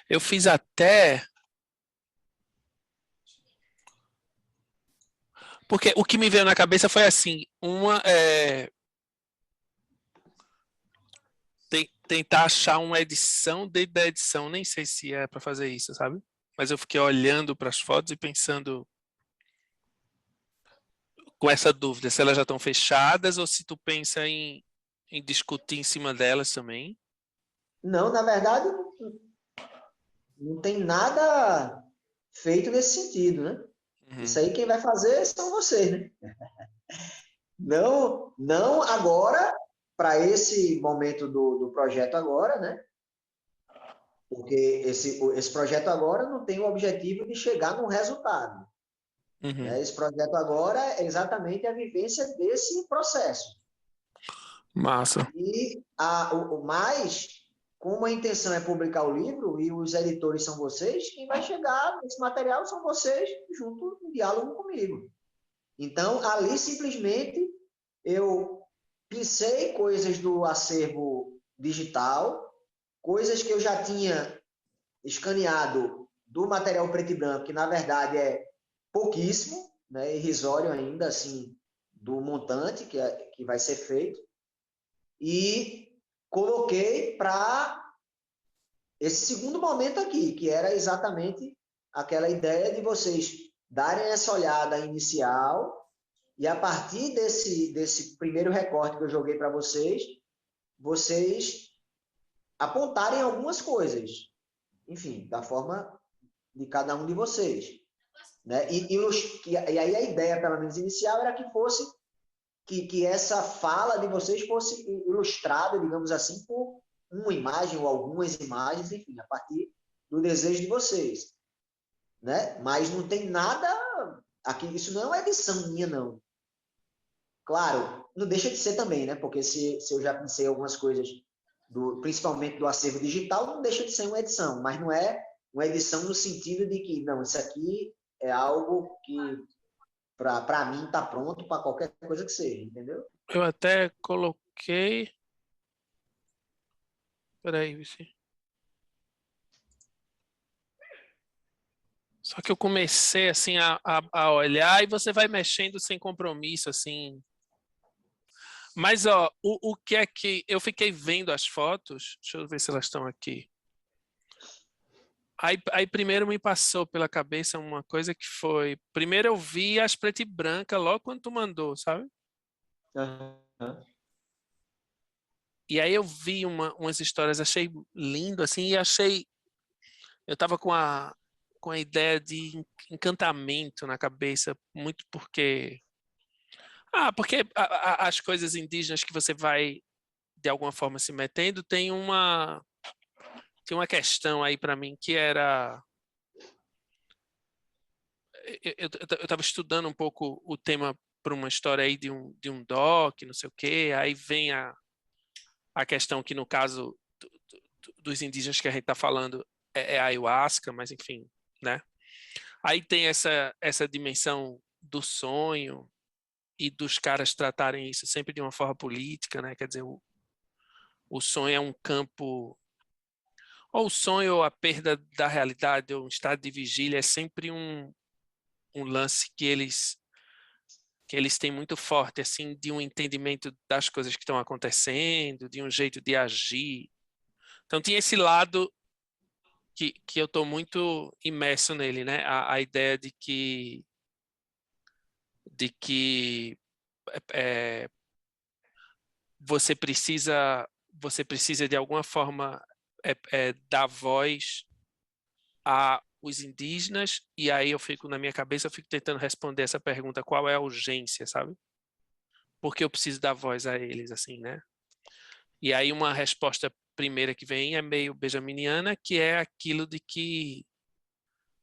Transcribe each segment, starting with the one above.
Eu fiz até. Porque o que me veio na cabeça foi assim: tentar achar uma edição dentro da edição. Nem sei se é para fazer isso, sabe? Mas eu fiquei olhando para as fotos e pensando com essa dúvida, se elas já estão fechadas ou se tu pensa em discutir em cima delas também. Não, na verdade, não tem nada feito nesse sentido, né? Uhum, Isso aí quem vai fazer são vocês, né? Não, não agora, para esse momento do projeto agora, né? Porque esse projeto agora não tem o objetivo de chegar num resultado. uhum. Né? Esse projeto agora é exatamente a vivência desse processo. Massa. E o mais, como a intenção é publicar o livro e os editores são vocês, quem vai chegar nesse material são vocês, junto em diálogo comigo. Então, ali simplesmente eu pincei coisas do acervo digital, coisas que eu já tinha escaneado do material preto e branco, que na verdade é pouquíssimo, né, irrisório ainda, assim, do montante que vai ser feito, e coloquei para esse segundo momento aqui, que era exatamente aquela ideia de vocês darem essa olhada inicial e a partir desse primeiro recorte que eu joguei para vocês, vocês apontarem algumas coisas, enfim, da forma de cada um de vocês. Né? E aí a ideia, pelo menos inicial, era que fosse que essa fala de vocês fosse ilustrada, digamos assim, por uma imagem ou algumas imagens, enfim, a partir do desejo de vocês. Né? Mas não tem nada aqui, isso não é uma edição minha, não. Claro, não deixa de ser também, né? Porque se eu já pensei algumas coisas, principalmente do acervo digital, não deixa de ser uma edição, mas não é uma edição no sentido de que, não, isso aqui é algo que, para mim, está pronto para qualquer coisa que seja, entendeu? Eu até coloquei. Peraí, Vici. Só que eu comecei assim a olhar e você vai mexendo sem compromisso, assim. Mas ó, o que é que eu fiquei vendo as fotos? Deixa eu ver se elas estão aqui. Aí primeiro me passou pela cabeça uma coisa que foi. Primeiro eu vi as preto e branca logo quando tu mandou, sabe? Uhum. E aí eu vi umas histórias, achei lindo, assim, e achei. Eu tava com a ideia de encantamento na cabeça, muito porque. Ah, porque as coisas indígenas que você vai, de alguma forma, se metendo, tem uma questão aí para mim que era. Eu estava estudando um pouco o tema para uma história aí de um doc, não sei o quê, aí vem a questão que, no caso dos indígenas que a gente está falando, é a ayahuasca, mas enfim, né? Aí tem essa dimensão do sonho e dos caras tratarem isso sempre de uma forma política, né? Quer dizer, o sonho é um campo, ou o sonho ou a perda da realidade, ou um estado de vigília, é sempre um lance que eles têm muito forte, assim, de um entendimento das coisas que estão acontecendo, de um jeito de agir. Então tinha esse lado que eu estou muito imerso nele, né? A ideia de que é, você precisa de alguma forma dar voz a os indígenas, e aí eu fico na minha cabeça, eu fico tentando responder essa pergunta, qual é a urgência, sabe? Porque eu preciso dar voz a eles, assim, né? E aí uma resposta primeira que vem é meio benjaminiana, que é aquilo de que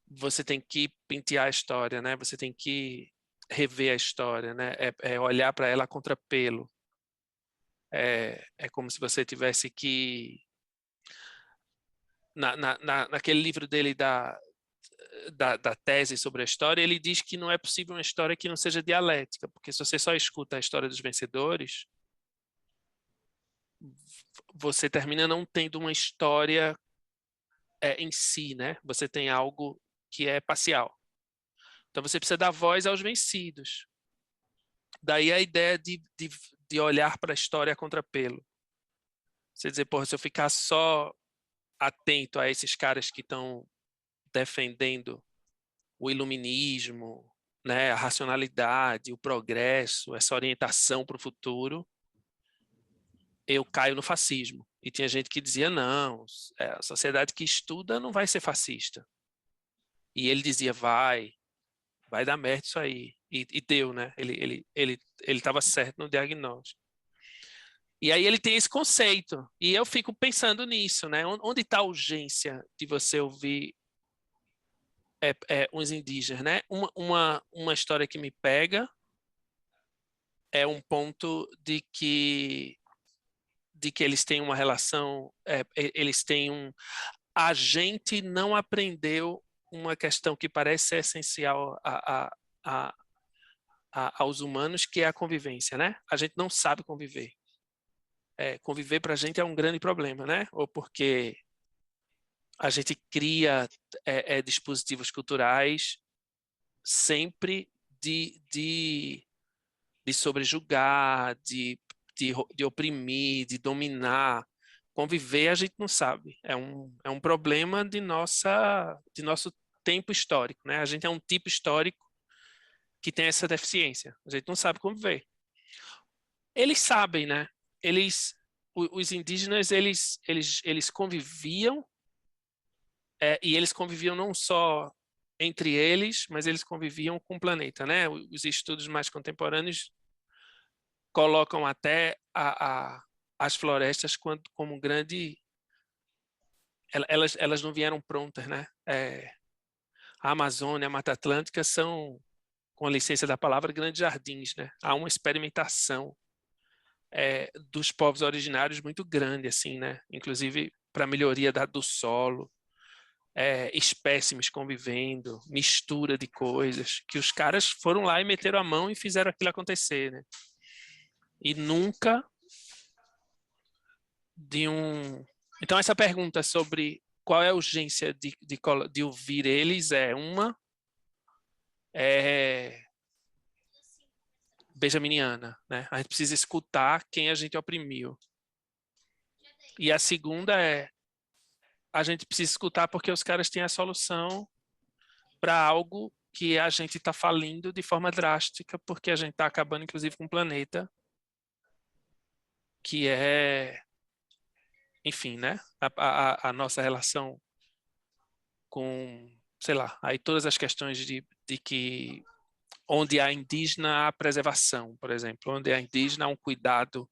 você tem que pentear a história, né? Você tem que rever a história, né? É olhar para ela a contrapelo. É como se você tivesse que naquele livro dele da tese sobre a história, ele diz que não é possível uma história que não seja dialética, porque se você só escuta a história dos vencedores, você termina não tendo uma história em si, né? Você tem algo que é parcial. Então você precisa dar voz aos vencidos. Daí a ideia de olhar para a história a contrapelo. Você dizer, porra, se eu ficar só atento a esses caras que estão defendendo o iluminismo, né, a racionalidade, o progresso, essa orientação para o futuro, eu caio no fascismo. E tinha gente que dizia, não, a sociedade que estuda não vai ser fascista. E ele dizia, vai dar merda isso aí. E deu, né? Ele estava certo no diagnóstico. E aí ele tem esse conceito. E eu fico pensando nisso, né? Onde está a urgência de você ouvir uns indígenas, né? Uma história que me pega é um ponto de que eles têm uma relação, eles têm a gente não aprendeu uma questão que parece ser essencial a, aos humanos, que é a convivência, né? A gente não sabe conviver. Conviver para a gente é um grande problema, né? Ou porque a gente cria dispositivos culturais sempre de sobrejugar, de oprimir, de dominar. Conviver a gente não sabe. É um problema de nosso tempo histórico, né? A gente é um tipo histórico que tem essa deficiência. A gente não sabe conviver. Eles sabem, né? Os indígenas, eles conviviam, e eles conviviam não só entre eles, mas eles conviviam com o planeta, né? Os estudos mais contemporâneos colocam até as florestas como um grande. Elas não vieram prontas, né? A Amazônia, a Mata Atlântica são, com a licença da palavra, grandes jardins, né? Há uma experimentação dos povos originários muito grande, assim, né? Inclusive para melhoria do solo, espécimes convivendo, mistura de coisas, que os caras foram lá e meteram a mão e fizeram aquilo acontecer, né? E nunca de um. Então, essa pergunta sobre qual é a urgência de ouvir eles é benjaminiana, né? A gente precisa escutar quem a gente oprimiu. E a segunda a gente precisa escutar porque os caras têm a solução para algo que a gente está falindo de forma drástica, porque a gente está acabando, inclusive, com o planeta, que enfim, né? A nossa relação com, sei lá, aí todas as questões de que onde há indígena há preservação, por exemplo, onde há indígena há um cuidado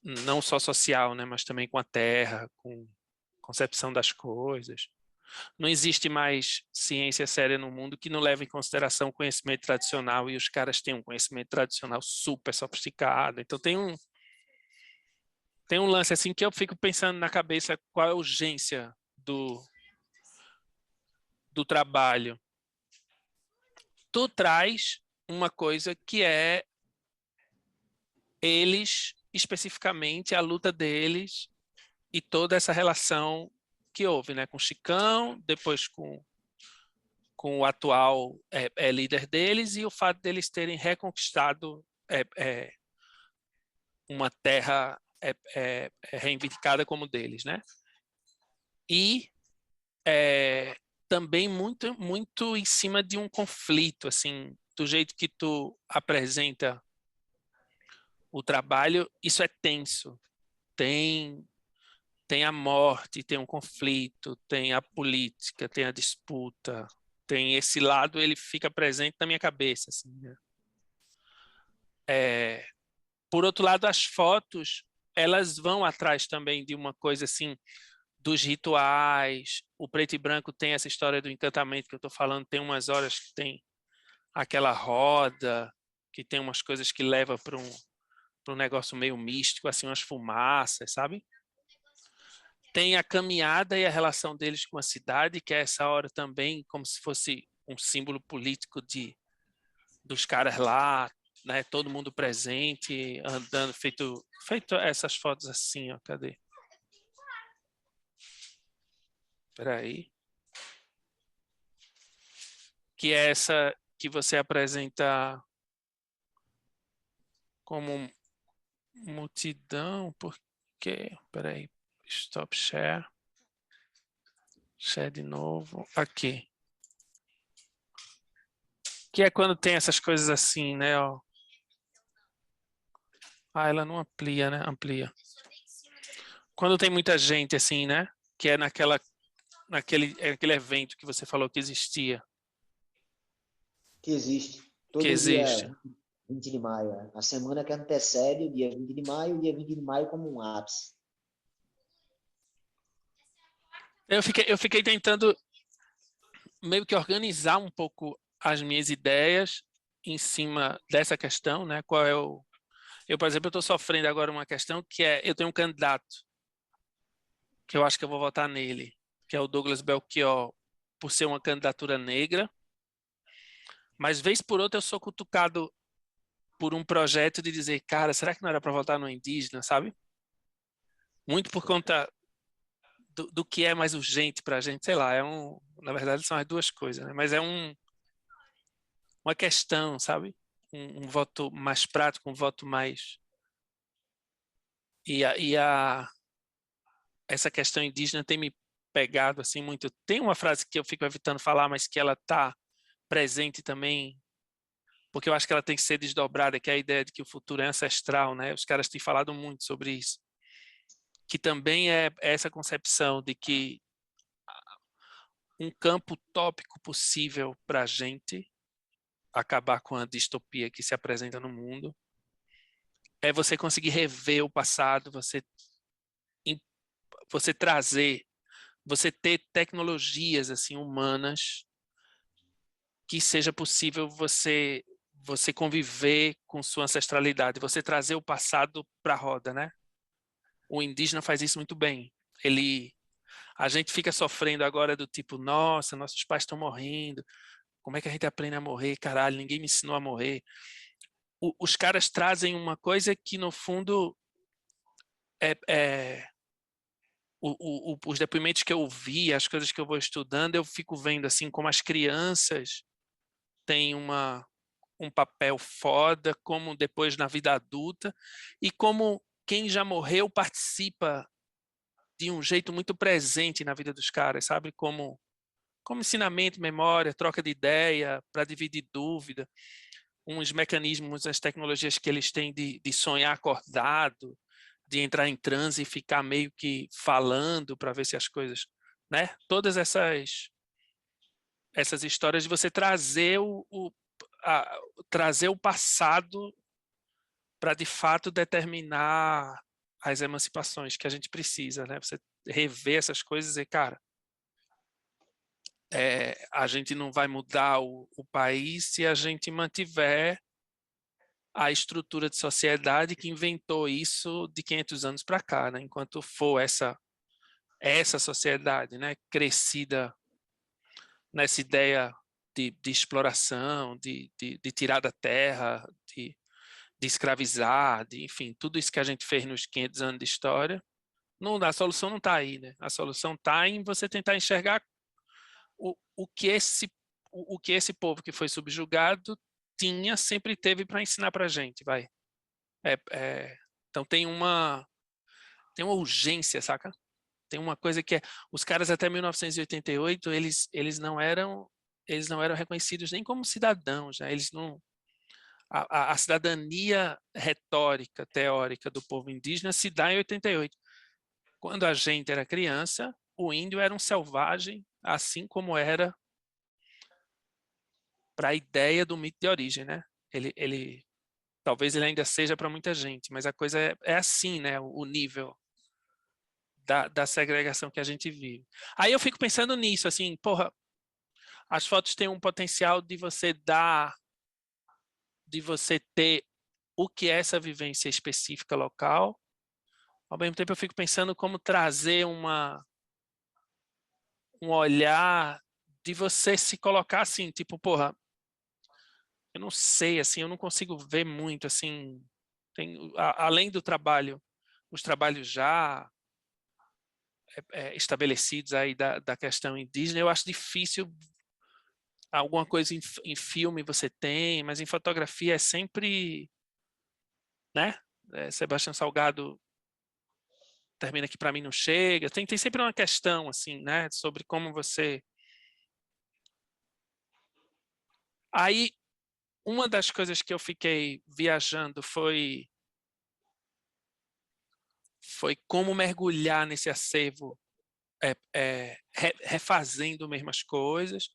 não só social, né, mas também com a terra, com concepção das coisas. Não existe mais ciência séria no mundo que não leve em consideração o conhecimento tradicional, e os caras têm um conhecimento tradicional super sofisticado. Então tem um lance assim que eu fico pensando na cabeça, qual é a urgência do trabalho. Tu traz uma coisa que é eles, especificamente, a luta deles e toda essa relação que houve, né, com o Chicão, depois com o atual líder deles, e o fato deles terem reconquistado uma terra reivindicada como deles, né? E também muito, muito em cima de um conflito, assim, do jeito que tu apresenta o trabalho, isso é tenso. Tem a morte, tem um conflito, tem a política, tem a disputa, tem esse lado, ele fica presente na minha cabeça, assim, né? Por outro lado, as fotos, elas vão atrás também de uma coisa assim, dos rituais. O preto e branco tem essa história do encantamento que eu estou falando, tem umas horas que tem aquela roda, que tem umas coisas que leva para um negócio meio místico, assim, umas fumaças, sabe? Tem a caminhada e a relação deles com a cidade, que é essa hora também como se fosse um símbolo político dos caras lá, né? Todo mundo presente, andando, feito essas fotos assim, ó, cadê? Espera aí. Que é essa que você apresenta como multidão, porque... Espera aí. Stop share. Share de novo. Aqui. Que é quando tem essas coisas assim, né? Ó. Ah, ela não amplia, né? Amplia. Quando tem muita gente assim, né? Que é naquele evento que você falou que existia. Que existe. Que Todo existe. dia 20 de maio. A semana que antecede o dia 20 de maio, o dia 20 de maio como um ápice. Eu fiquei tentando meio que organizar um pouco as minhas ideias em cima dessa questão, né? Qual é o... Eu, por exemplo, estou sofrendo agora uma questão que é, eu tenho um candidato que eu acho que eu vou votar nele, que é o Douglas Belchior, por ser uma candidatura negra, mas vez por outra eu sou cutucado por um projeto de dizer, cara, será que não era para votar no indígena, sabe? Muito por conta do que é mais urgente para a gente, sei lá, na verdade são as duas coisas, né? Mas é uma questão, sabe? Um voto mais prático, um voto mais... Essa questão indígena tem me pegado assim muito. Tem uma frase que eu fico evitando falar, mas que ela está presente também, porque eu acho que ela tem que ser desdobrada, que é a ideia de que o futuro é ancestral, né? Os caras têm falado muito sobre isso, que também é essa concepção de que um campo utópico possível para a gente acabar com a distopia que se apresenta no mundo é você conseguir rever o passado, você trazer, você ter tecnologias assim humanas que seja possível você conviver com sua ancestralidade, você trazer o passado para a roda, né? O indígena faz isso muito bem. A gente fica sofrendo agora do tipo, nossa, nossos pais estão morrendo. Como é que a gente aprende a morrer? Caralho, ninguém me ensinou a morrer. Os caras trazem uma coisa que no fundo é os depoimentos que eu ouvi, as coisas que eu vou estudando, eu fico vendo assim como as crianças têm um papel foda, como depois na vida adulta, e como quem já morreu participa de um jeito muito presente na vida dos caras, sabe? Como ensinamento, memória, troca de ideia, para dividir dúvida, uns mecanismos, as tecnologias que eles têm de sonhar acordado, de entrar em transe e ficar meio que falando para ver se as coisas, né? Todas essas histórias de você trazer o passado para de fato determinar as emancipações que a gente precisa, né? Você rever essas coisas e, cara, a gente não vai mudar o país se a gente mantiver a estrutura de sociedade que inventou isso de 500 anos para cá, né? Enquanto for essa sociedade, né, crescida nessa ideia de exploração, de tirar da terra, de escravizar, enfim, tudo isso que a gente fez nos 500 anos de história, a solução não está aí, né? A solução está em você tentar enxergar o que esse povo que foi subjugado sempre teve para ensinar para a gente, vai. Então tem uma urgência, saca? Tem uma coisa que os caras até 1988 eles não eram reconhecidos nem como cidadãos, né? Eles não a cidadania retórica, teórica do povo indígena se dá em 88. Quando a gente era criança, o índio era um selvagem, assim como era para a ideia do mito de origem, né? Talvez ele ainda seja para muita gente, mas a coisa é assim, né? O nível da segregação que a gente vive. Aí eu fico pensando nisso, assim, porra, as fotos têm um potencial de você ter o que é essa vivência específica local. Ao mesmo tempo eu fico pensando como trazer um olhar de você se colocar assim, tipo, porra, eu não sei, assim, eu não consigo ver muito, assim, além do trabalho, os trabalhos já estabelecidos aí da questão indígena. Eu acho difícil alguma coisa em filme você tem, mas em fotografia é sempre, né? Sebastião Salgado termina que para mim não chega. Tem sempre uma questão assim, né? Sobre como você. Aí uma das coisas que eu fiquei viajando foi como mergulhar nesse acervo, refazendo mesmo as coisas.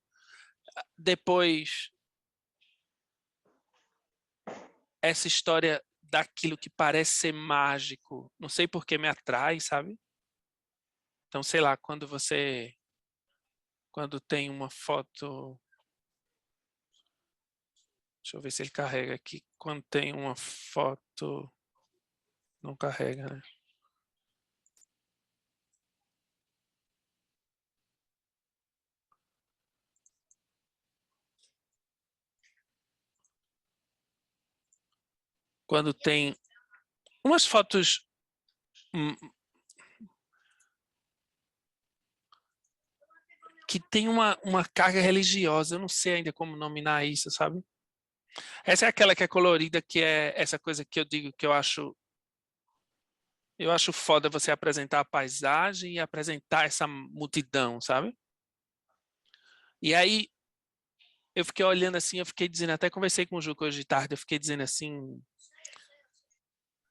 Depois, essa história daquilo que parece ser mágico, não sei por que me atrai, sabe? Então, sei lá, quando tem uma foto, deixa eu ver se ele carrega aqui, quando tem uma foto, não carrega, né? Quando tem umas fotos que tem uma carga religiosa, eu não sei ainda como nominar isso, sabe? Essa é aquela que é colorida, que é essa coisa que eu digo que eu acho foda você apresentar a paisagem e apresentar essa multidão, sabe? E aí eu fiquei olhando assim, eu fiquei dizendo, até conversei com o Juca hoje de tarde, eu fiquei dizendo assim,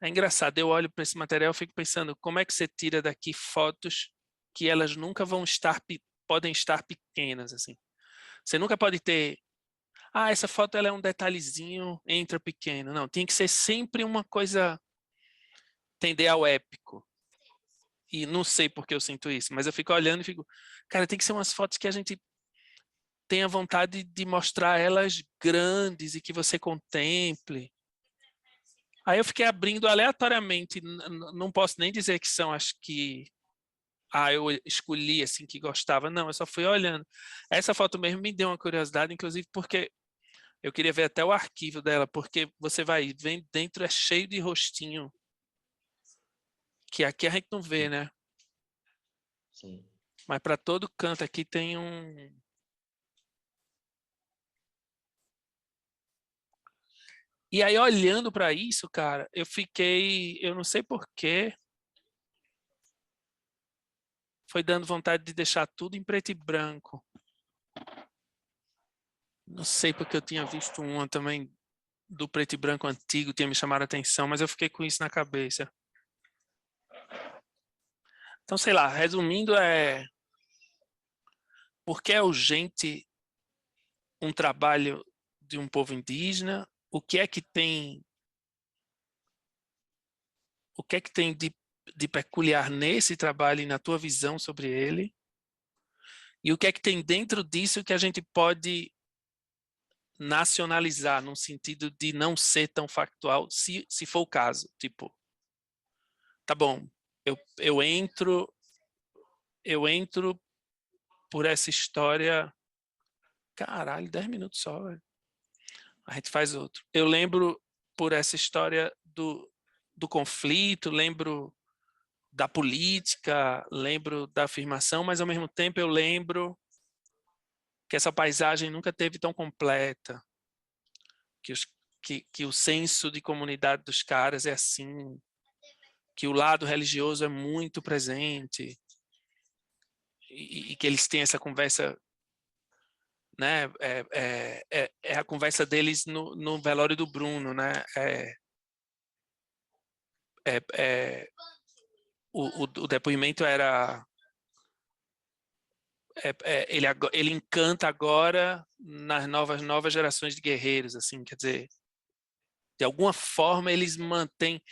é engraçado, eu olho para esse material, eu fico pensando, como é que você tira daqui fotos que elas nunca vão estar, podem estar pequenas, assim. Você nunca pode ter, essa foto ela é um detalhezinho, entra pequeno. Não, tem que ser sempre uma coisa, tender ao épico. E não sei por que eu sinto isso, mas eu fico olhando e fico, cara, tem que ser umas fotos que a gente tenha vontade de mostrar elas grandes e que você contemple. Aí eu fiquei abrindo aleatoriamente, não posso nem dizer que são as que eu escolhi assim que gostava, não, eu só fui olhando. Essa foto mesmo me deu uma curiosidade, inclusive porque eu queria ver até o arquivo dela, porque você vai vem dentro é cheio de rostinho, que aqui a gente não vê, né? Sim. Mas para todo canto aqui tem um. E aí, olhando para isso, cara, eu não sei por quê, foi dando vontade de deixar tudo em preto e branco. Não sei porque eu tinha visto uma também do preto e branco antigo, tinha me chamado a atenção, mas eu fiquei com isso na cabeça. Então, sei lá, resumindo, por que é urgente um trabalho de um povo indígena? O que é que tem de peculiar nesse trabalho e na tua visão sobre ele? E o que é que tem dentro disso que a gente pode nacionalizar, no sentido de não ser tão factual, se for o caso. Tipo, tá bom, eu, eu entro, eu entro por essa história. Caralho, 10 minutos só, velho. A gente faz outro. Eu lembro por essa história do conflito, lembro da política, lembro da afirmação, mas ao mesmo tempo eu lembro que essa paisagem nunca teve tão completa, que, que o senso de comunidade dos caras é assim, que o lado religioso é muito presente e que eles têm essa conversa, né? É a conversa deles no velório do Bruno, né? É, é, o depoimento era ele encanta agora nas novas gerações de guerreiros, assim, quer dizer, de alguma forma eles mantêm.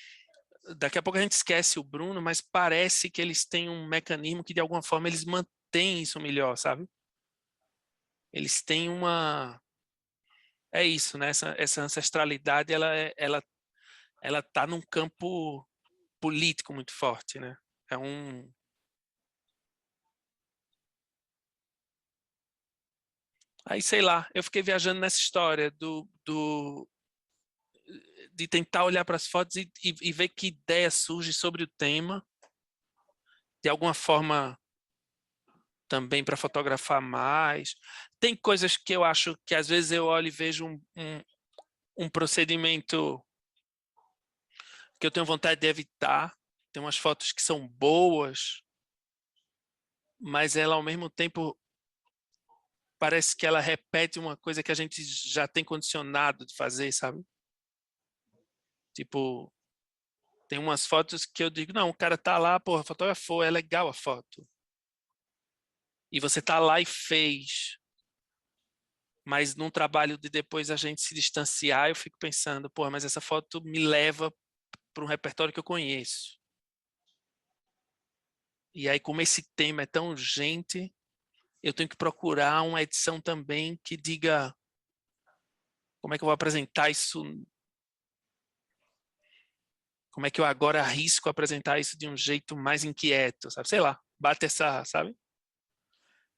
Daqui a pouco a gente esquece o Bruno, mas parece que eles têm um mecanismo que de alguma forma eles mantêm isso melhor, sabe? Eles têm uma, é isso, né? Essa ancestralidade, ela tá num campo político muito forte, né? É um, aí sei lá, eu fiquei viajando nessa história de tentar olhar para as fotos e ver que ideia surge sobre o tema de alguma forma também para fotografar mais. Tem coisas que eu acho que às vezes eu olho e vejo um procedimento que eu tenho vontade de evitar. Tem umas fotos que são boas, mas ela ao mesmo tempo parece que ela repete uma coisa que a gente já tem condicionado de fazer, sabe? Tipo, tem umas fotos que eu digo, não, o cara tá lá, porra, fotografou, é legal a foto. E você tá lá e fez. Mas num trabalho de depois a gente se distanciar, eu fico pensando, porra, mas essa foto me leva para um repertório que eu conheço. E aí, como esse tema é tão urgente, eu tenho que procurar uma edição também que diga como é que eu vou apresentar isso, como é que eu agora arrisco apresentar isso de um jeito mais inquieto, sabe? Sei lá, bate essa, sabe?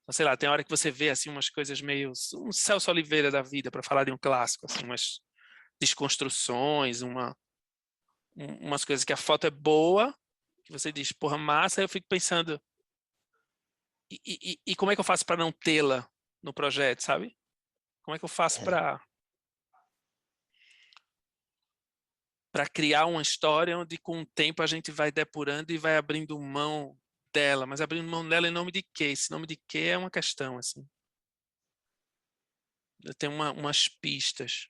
Então, sei lá, tem hora que você vê assim umas coisas meio um Celso Oliveira da vida, para falar de um clássico, assim, umas desconstruções, umas coisas que a foto é boa, que você diz, porra, massa, aí eu fico pensando, e como é que eu faço para não tê-la no projeto, sabe? Como é que eu faço para criar uma história onde com o tempo a gente vai depurando e vai abrindo mão dela, mas abrindo mão dela em nome de quê? Esse nome de quê é uma questão, assim. Eu tenho umas pistas.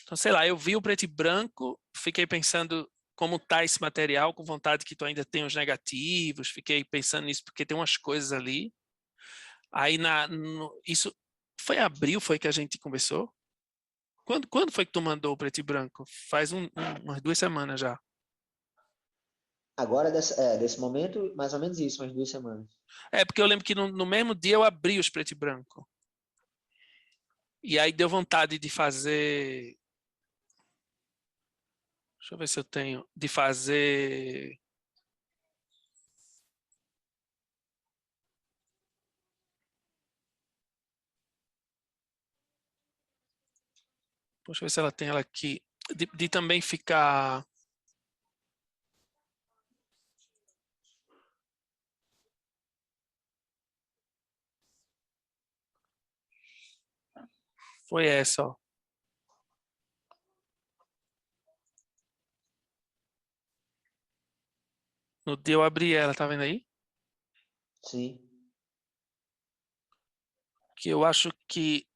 Então, sei lá, eu vi o preto e branco, fiquei pensando como tá esse material, com vontade que tu ainda tenha os negativos, fiquei pensando nisso porque tem umas coisas ali. Aí isso foi em abril, foi que a gente conversou? Quando foi que tu mandou o preto e branco? Faz umas 2 semanas já. Agora, desse momento, mais ou menos isso, umas 2 semanas. É, porque eu lembro que no mesmo dia eu abri os preto e branco. E aí deu vontade de fazer. Deixa eu ver se eu tenho. De fazer. Deixa eu ver se ela tem ela aqui. De também ficar. Foi essa, ó. No dia eu abri ela, tá vendo aí? Sim. Que eu acho que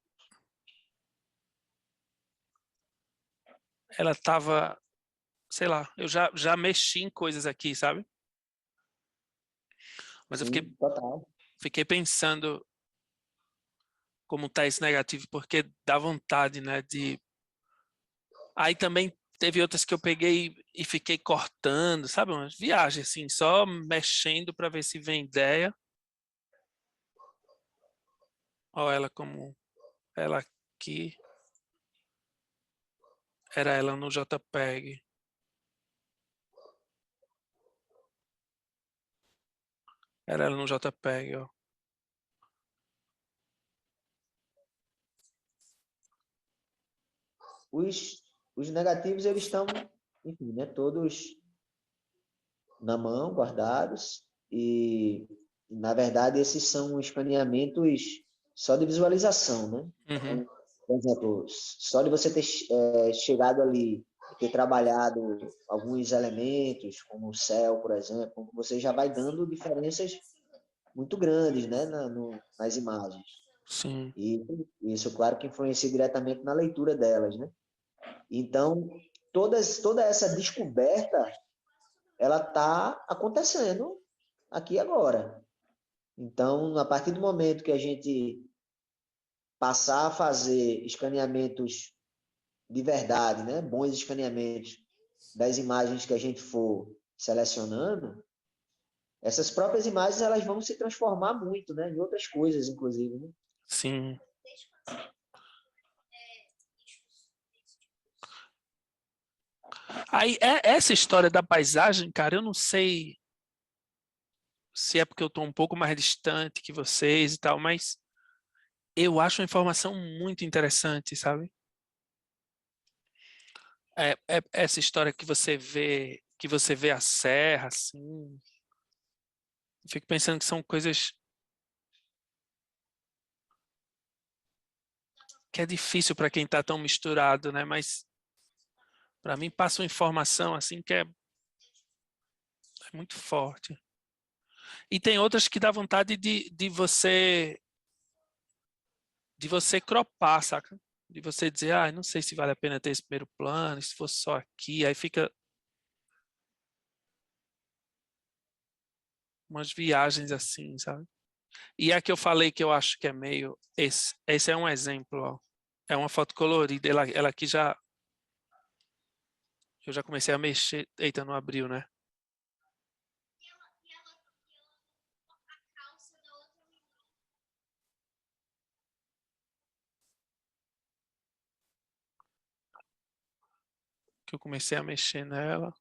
ela tava. Sei lá, eu já mexi em coisas aqui, sabe? Mas eu Sim, total. fiquei pensando como tá esse negativo, porque dá vontade, né? Aí também teve outras que eu peguei e fiquei cortando, sabe? Umas viagens assim, só mexendo para ver se vem ideia. Olha ela como ela aqui. Era ela no JPEG. Era ela no JPEG, ó. Os negativos, eles estão, enfim, né, todos na mão, guardados, e, na verdade, esses são escaneamentos só de visualização, né? Uhum. Então, por exemplo, só de você ter chegado ali, ter trabalhado alguns elementos, como o céu, por exemplo, você já vai dando diferenças muito grandes, né, nas imagens. Sim, E isso, claro, que influencia diretamente na leitura delas, né? Então, toda essa descoberta, ela está acontecendo aqui agora. Então, a partir do momento que a gente passar a fazer escaneamentos de verdade, né, bons escaneamentos das imagens que a gente for selecionando, essas próprias imagens elas vão se transformar muito, né, em outras coisas, inclusive, né? sim. Aí, essa história da paisagem, cara, eu não sei se é porque eu tô um pouco mais distante que vocês e tal, mas eu acho uma informação muito interessante, sabe? Essa história que você vê. que você vê a serra, assim. Eu fico pensando que são coisas que é difícil para quem está tão misturado, né? Mas para mim passa uma informação assim que é muito forte. E tem outras que dá vontade de você cropar, saca? De você dizer, ah, não sei se vale a pena ter esse primeiro plano, se fosse só aqui, aí fica umas viagens assim, sabe? E a que eu falei que eu acho que é meio, esse é um exemplo, ó. É uma foto colorida, ela aqui já, eu já comecei a mexer, eita, não abriu, né? Que eu comecei a mexer nela.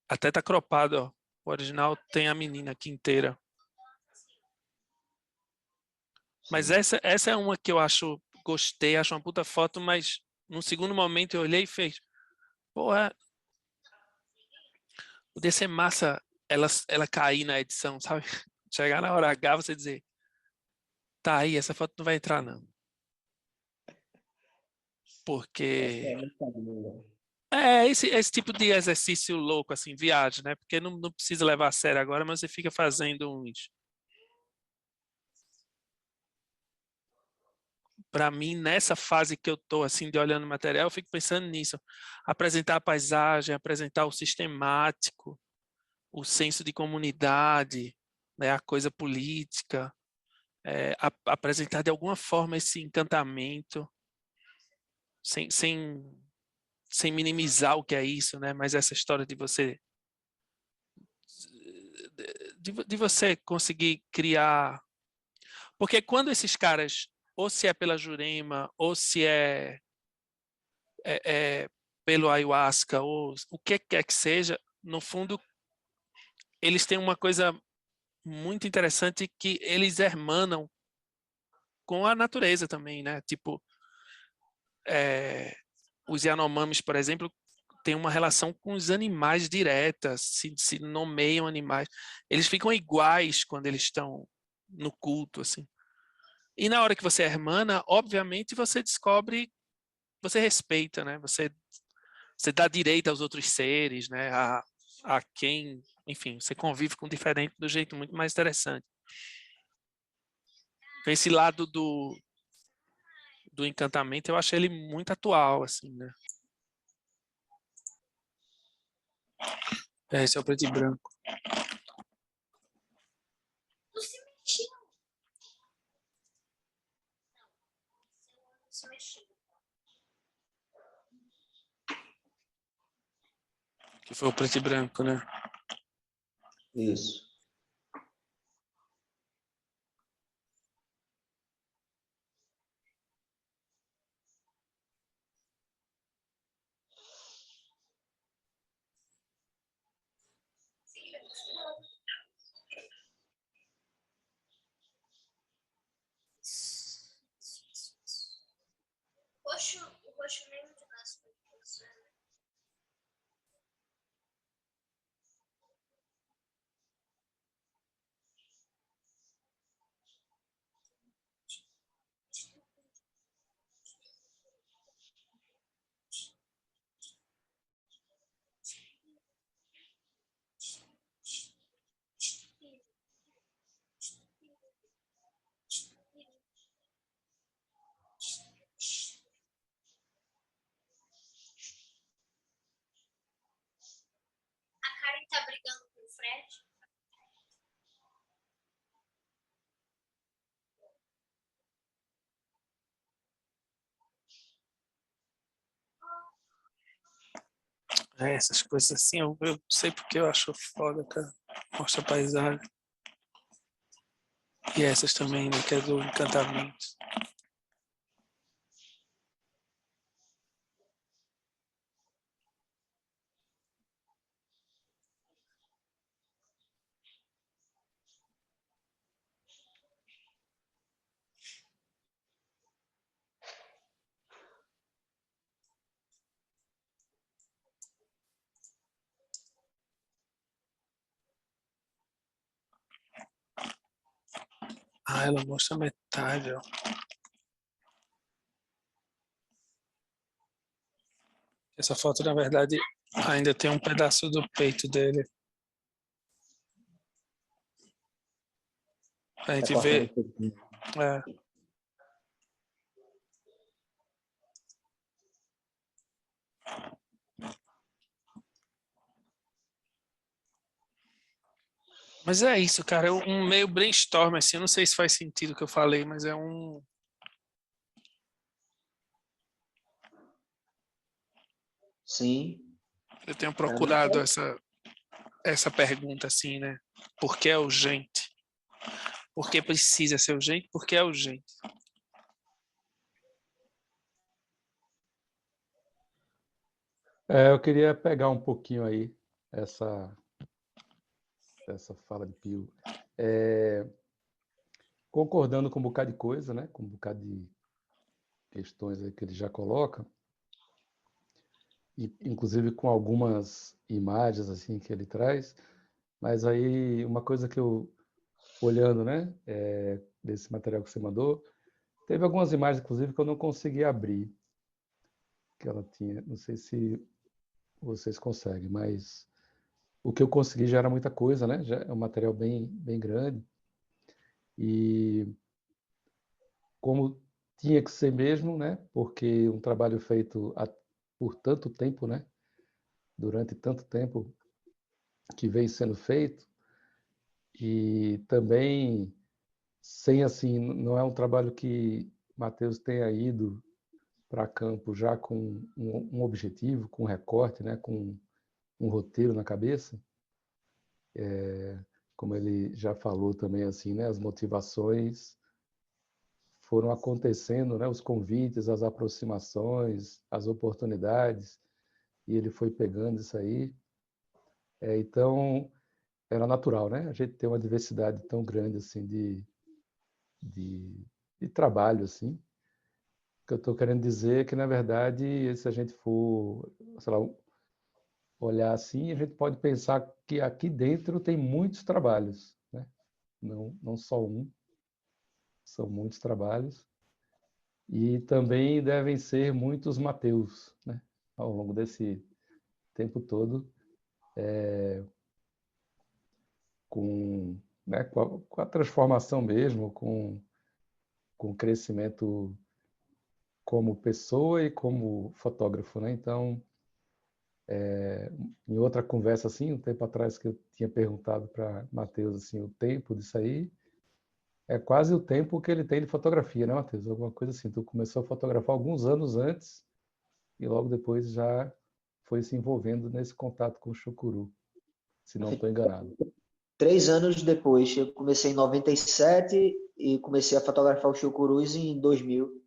Até tá cropado, ó. O original tem a menina aqui inteira. Mas Sim. essa é uma que eu acho, gostei, acho uma puta foto, mas num segundo momento eu olhei e fez, porra, podia ser massa ela cair na edição, sabe? Chegar na hora H, você dizer, tá aí, essa foto não vai entrar não. Essa Porque é muito boa. é esse tipo de exercício louco, assim, viagem, né? Porque não precisa levar a sério agora, mas você fica fazendo uns. Para mim, nessa fase que eu tô, assim, de olhando o material, eu fico pensando nisso. Apresentar a paisagem, apresentar o sistemático, o senso de comunidade, né? A coisa política, apresentar de alguma forma esse encantamento, sem, sem, sem minimizar o que é isso, né? Mas essa história de você de você conseguir criar. Porque quando esses caras, ou se é pela Jurema, ou se é pelo ayahuasca, ou o que quer que seja, no fundo, eles têm uma coisa muito interessante que eles hermanam com a natureza também, né? Tipo, é, os Yanomamis, por exemplo, têm uma relação com os animais direta, se nomeiam animais. Eles ficam iguais quando eles estão no culto, assim. E na hora que você hermana, obviamente você descobre, você respeita, né? Você dá direito aos outros seres, né? A quem, enfim, você convive com o diferente do jeito muito mais interessante. Então, esse lado do encantamento, eu achei ele muito atual, assim, né? Esse é o preto e branco. Que foi o preto e branco, né? Isso. Essas coisas assim, eu não sei porque eu acho foda, cara. Mostra a paisagem. E essas também, né? Que é do encantamento. Ah, ela mostra metade, ó. Essa foto, na verdade, ainda tem um pedaço do peito dele. A gente cortando um vê. pouquinho. É. Mas é isso, cara. É um meio brainstorm, assim. Eu não sei se faz sentido o que eu falei, mas é um. Sim. Eu tenho É muito procurado essa pergunta, assim, né? Por que é urgente? Por que precisa ser urgente? Por que é urgente? Eu queria pegar um pouquinho aí essa fala de Pio. Concordando com um bocado de coisa, né? Com um bocado de questões aí que ele já coloca, e, inclusive com algumas imagens assim que ele traz, mas aí uma coisa que eu, olhando, né, desse material que você mandou, teve algumas imagens, inclusive, que eu não consegui abrir, que ela tinha, não sei se vocês conseguem, mas o que eu consegui já era muita coisa, né? Já é um material bem grande. E como tinha que ser mesmo, né? Porque um trabalho feito por tanto tempo, né? Durante tanto tempo que vem sendo feito, e também sem assim, não é um trabalho que Matheus tenha ido para campo já com um objetivo, com um recorte, né? Com um roteiro na cabeça. Como ele já falou também, assim, né? As motivações foram acontecendo, né? Os convites, as aproximações, as oportunidades, e ele foi pegando isso aí. Então, era natural, né? A gente ter uma diversidade tão grande assim de, de trabalho, assim. O que eu estou querendo dizer é que, na verdade, se a gente for, sei lá, olhar assim, a gente pode pensar que aqui dentro tem muitos trabalhos, né? Não só um, são muitos trabalhos. E também devem ser muitos Mateus, né? Ao longo desse tempo todo, com, né, com a transformação mesmo, com o crescimento como pessoa e como fotógrafo, né? Então, em outra conversa assim, um tempo atrás que eu tinha perguntado para Matheus assim, o tempo disso aí, é quase o tempo que ele tem de fotografia, né, Matheus? Alguma coisa assim. Tu começou a fotografar alguns anos antes e logo depois já foi se envolvendo nesse contato com o Chucuru, se não estou enganado. 3 anos depois, eu comecei em 97 e comecei a fotografar os chucurus em 2000.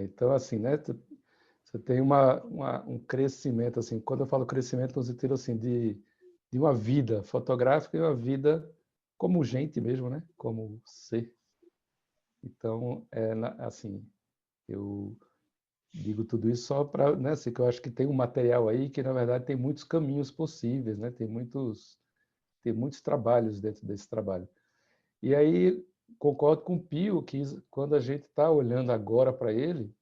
Então, assim, né? Você tem um crescimento, assim, quando eu falo crescimento, no sentido assim, de uma vida fotográfica e uma vida como gente mesmo, né? Como ser. Então, assim, eu digo tudo isso só para, né, assim, que eu acho que tem um material aí que, na verdade, tem muitos caminhos possíveis, né? Tem muitos trabalhos dentro desse trabalho. E aí, concordo com o Pio que quando a gente está olhando agora para ele,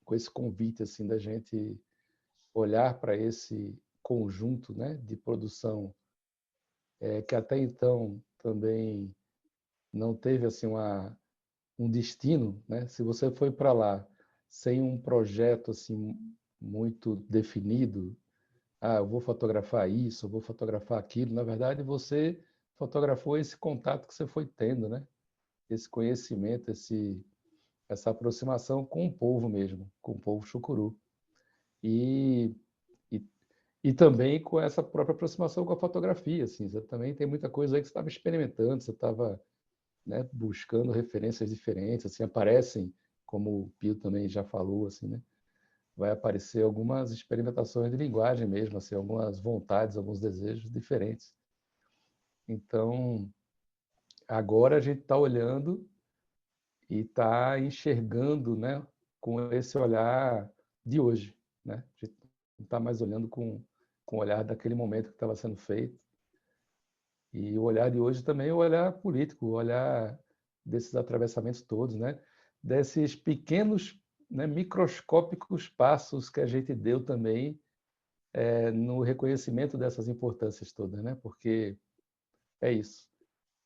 com esse convite, assim, da gente olhar para esse conjunto, né, de produção que até então também não teve assim um destino, né? Se você foi para lá sem um projeto assim muito definido, eu vou fotografar isso, eu vou fotografar aquilo, na verdade você fotografou esse contato que você foi tendo, né? Esse conhecimento, essa aproximação com o povo mesmo, com o povo chucuru. E e E também com essa própria aproximação com a fotografia, assim, você também tem muita coisa aí que você estava experimentando, você estava, né, buscando referências diferentes, assim, aparecem, como o Pio também já falou, assim, né, vai aparecer algumas experimentações de linguagem mesmo, assim, algumas vontades, alguns desejos diferentes. Então, agora a gente está olhando e está enxergando, né, com esse olhar de hoje, né, a gente não está mais olhando com o olhar daquele momento que estava sendo feito. E o olhar de hoje também é o olhar político, o olhar desses atravessamentos todos, né? Desses pequenos, né, microscópicos passos que a gente deu também no reconhecimento dessas importâncias todas, né? Porque é isso.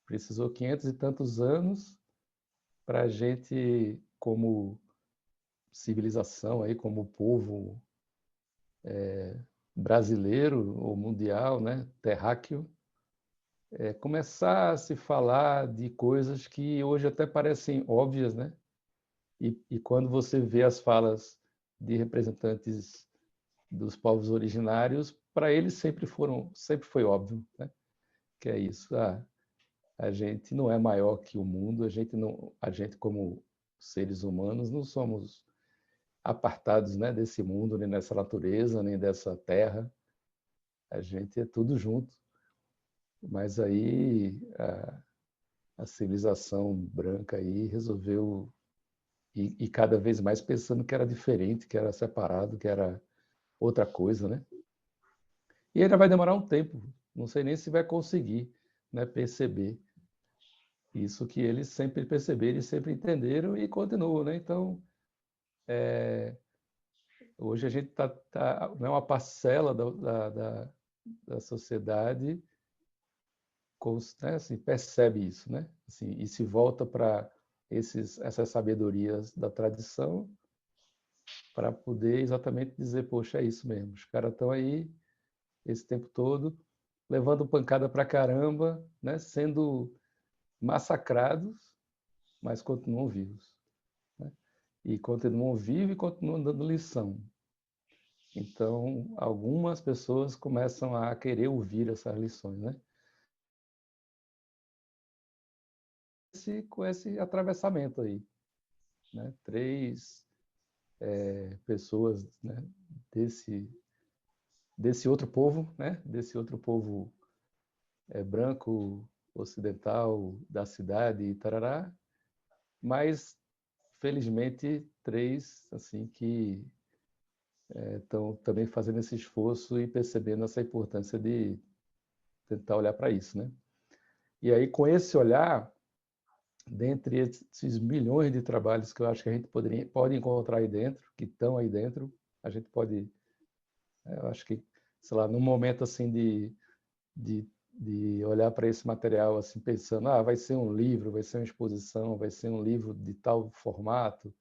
Precisou 500 e tantos anos para a gente, como civilização, aí, como povo brasileiro ou mundial, né, terráqueo, começar a se falar de coisas que hoje até parecem óbvias, né? E quando você vê as falas de representantes dos povos originários, para eles sempre foi óbvio, né? Que é isso. A gente não é maior que o mundo, a gente como seres humanos não somos apartados, né, desse mundo, nem dessa natureza, nem dessa terra. A gente é tudo junto. Mas aí a civilização branca aí resolveu e cada vez mais pensando que era diferente, que era separado, que era outra coisa, né? E ainda vai demorar um tempo. Não sei nem se vai conseguir, né, perceber isso que eles sempre perceberam e sempre entenderam e continuam, né? Então, hoje a gente não é uma parcela da sociedade, né, assim, percebe isso, né? Assim, e se volta para essas sabedorias da tradição para poder exatamente dizer, poxa, é isso mesmo. Os caras estão aí esse tempo todo levando pancada para caramba, né? Sendo massacrados, mas continuam vivos, né? E continuam vivos e continuam dando lição. Então, algumas pessoas começam a querer ouvir essas lições, né? Com esse atravessamento aí, né? 3 pessoas, né? Desse outro povo, né? Desse outro povo branco, ocidental, da cidade e tarará, mas felizmente 3 assim que estão também fazendo esse esforço e percebendo essa importância de tentar olhar para isso, né? E aí com esse olhar, dentre esses milhões de trabalhos que eu acho que a gente pode encontrar aí dentro, que estão aí dentro, a gente pode, eu acho que, sei lá, num momento assim de olhar para esse material assim pensando, vai ser um livro, vai ser uma exposição, vai ser um livro de tal formato,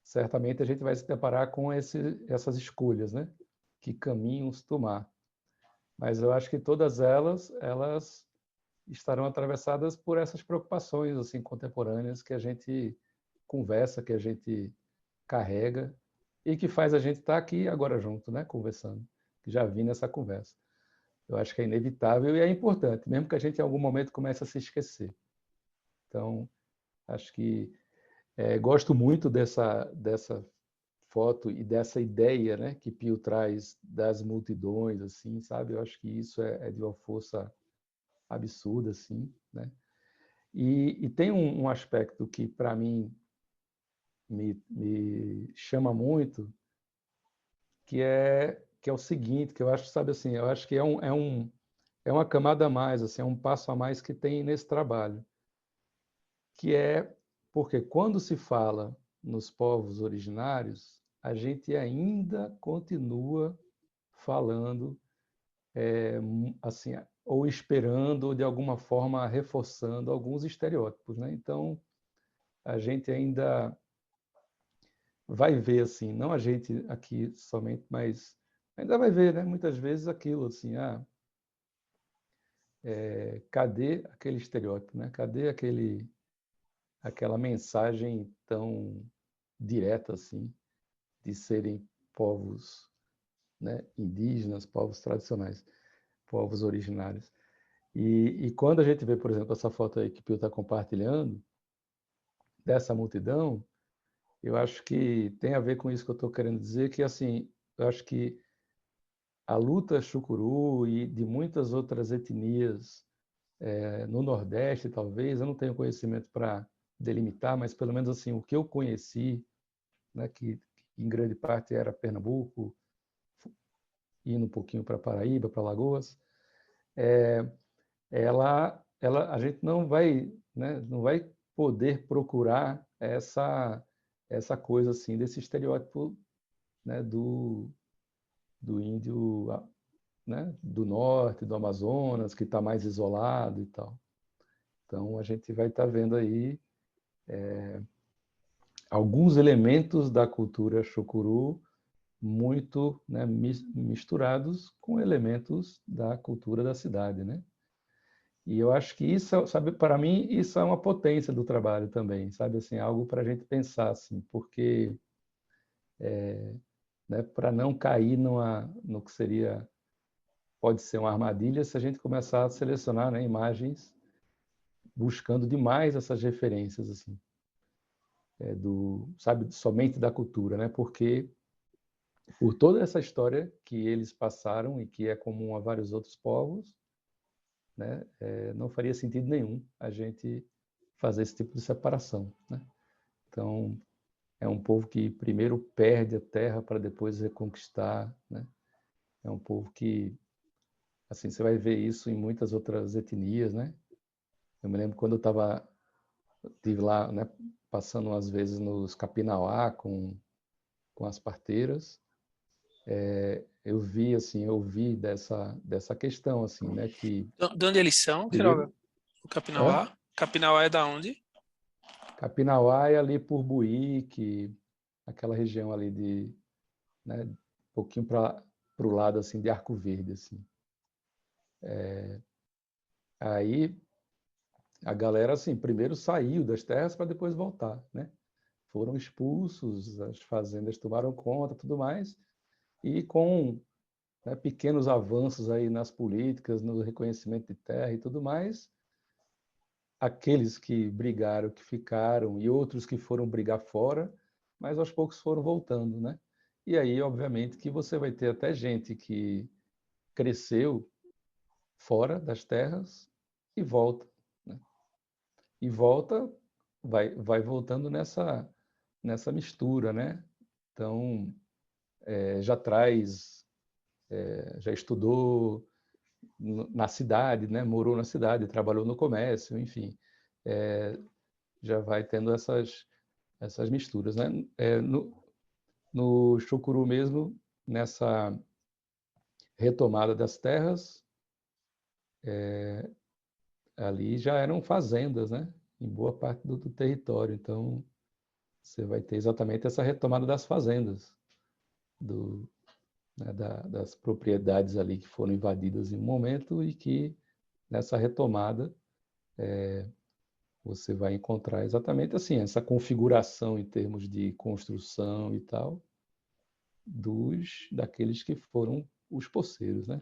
certamente a gente vai se deparar com essas escolhas, né? Que caminhos tomar. Mas eu acho que todas elas estarão atravessadas por essas preocupações assim contemporâneas que a gente conversa, que a gente carrega e que faz a gente estar aqui agora junto, né? Conversando, que já vi nessa conversa. Eu acho que é inevitável e é importante, mesmo que a gente em algum momento comece a se esquecer. Então, acho que gosto muito dessa foto e dessa ideia, né, que Pio traz das multidões, assim, sabe? Eu acho que isso é de uma força absurda, assim, né? E tem um aspecto que, para mim, me chama muito, que é o seguinte, que eu acho, sabe assim, eu acho que é uma camada a mais, assim, é um passo a mais que tem nesse trabalho, que é porque quando se fala nos povos originários, a gente ainda continua falando, assim, ou esperando, ou de alguma forma reforçando alguns estereótipos, né? Então, a gente ainda vai ver, assim, não a gente aqui somente, mas ainda vai ver, né? Muitas vezes aquilo, assim, cadê aquele estereótipo, né? Cadê aquela mensagem tão direta assim de serem povos, né, indígenas, povos tradicionais, povos originários. E quando a gente vê, por exemplo, essa foto aí que o Pio está compartilhando, dessa multidão, eu acho que tem a ver com isso que eu estou querendo dizer, que assim, eu acho que a luta chucuru e de muitas outras etnias no Nordeste, talvez, eu não tenho conhecimento para delimitar, mas pelo menos assim, o que eu conheci, né, que em grande parte era Pernambuco, indo um pouquinho para Paraíba, para Alagoas, a gente não vai, né, não vai poder procurar essa coisa assim desse estereótipo, né, do índio, né, do norte, do Amazonas, que está mais isolado e tal. Então a gente vai estar vendo aí alguns elementos da cultura Xukuru muito, né, misturados com elementos da cultura da cidade, né? E eu acho que isso, sabe, para mim, isso é uma potência do trabalho também, sabe, assim, algo para a gente pensar, assim, porque, né, para não cair no que seria, pode ser uma armadilha, se a gente começar a selecionar, né, imagens buscando demais essas referências, assim, sabe, somente da cultura, né, porque por toda essa história que eles passaram e que é comum a vários outros povos, né, não faria sentido nenhum a gente fazer esse tipo de separação, né? Então, é um povo que primeiro perde a terra para depois reconquistar, né? É um povo que, assim, você vai ver isso em muitas outras etnias, né? Eu me lembro quando eu estive lá, né, passando umas vezes nos Capinauá com as parteiras, eu vi, assim, eu ouvi dessa questão, assim, né, que De onde eles são, Queiroga? primeiro, O hã? Capinauá? Capinauá é da onde? Capinauá é ali por Buíque, aquela região ali né, um pouquinho para o lado assim de Arco Verde, assim. Aí a galera assim primeiro saiu das terras para depois voltar, né? Foram expulsos, as fazendas tomaram conta, tudo mais, e com, né, pequenos avanços aí nas políticas, no reconhecimento de terra e tudo mais, aqueles que brigaram, que ficaram, e outros que foram brigar fora, mas aos poucos foram voltando, né? E aí, obviamente, que você vai ter até gente que cresceu fora das terras e volta, né? E volta, vai voltando nessa mistura, né? Então, já traz, já estudou na cidade, né? Morou na cidade, trabalhou no comércio, enfim, já vai tendo essas misturas, né? No Chucuru mesmo, nessa retomada das terras, ali já eram fazendas, né? Em boa parte do território. Então, você vai ter exatamente essa retomada das fazendas, né, das propriedades ali que foram invadidas em um momento e que nessa retomada você vai encontrar exatamente assim essa configuração em termos de construção e tal daqueles que foram os poceiros, né?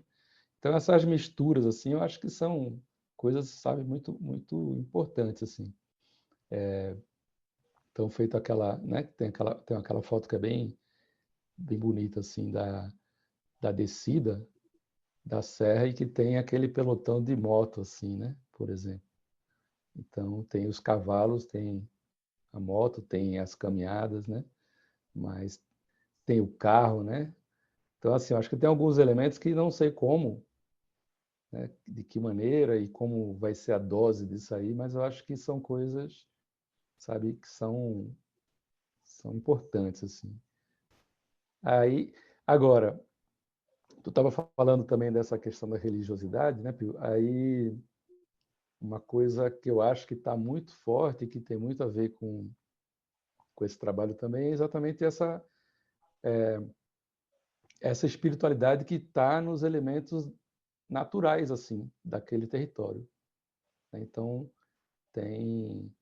Então essas misturas assim, eu acho que são coisas, sabe, muito muito importantes assim. Então feito aquela, né, tem aquela foto que é bem bonita assim da descida da serra e que tem aquele pelotão de moto assim, né, por exemplo. Então tem os cavalos, tem a moto, tem as caminhadas, né? Mas tem o carro, né? Então assim, eu acho que tem alguns elementos que não sei como, né, de que maneira e como vai ser a dose disso aí, mas eu acho que são coisas, sabe, que são importantes assim. Aí, agora, tu estava falando também dessa questão da religiosidade, né, Pio? Aí, uma coisa que eu acho que está muito forte e que tem muito a ver com esse trabalho também é exatamente essa espiritualidade que está nos elementos naturais assim daquele território, né? Então, tem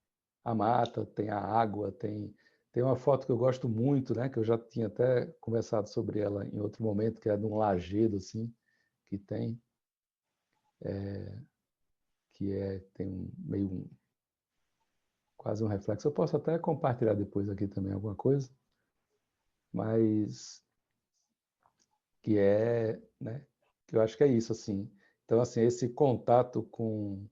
a mata, tem a água, tem uma foto que eu gosto muito, né, que eu já tinha até conversado sobre ela em outro momento, que é de um lajedo assim, que tem tem quase um reflexo. Eu posso até compartilhar depois aqui também alguma coisa, mas né, que eu acho que é isso assim. Então assim, esse contato com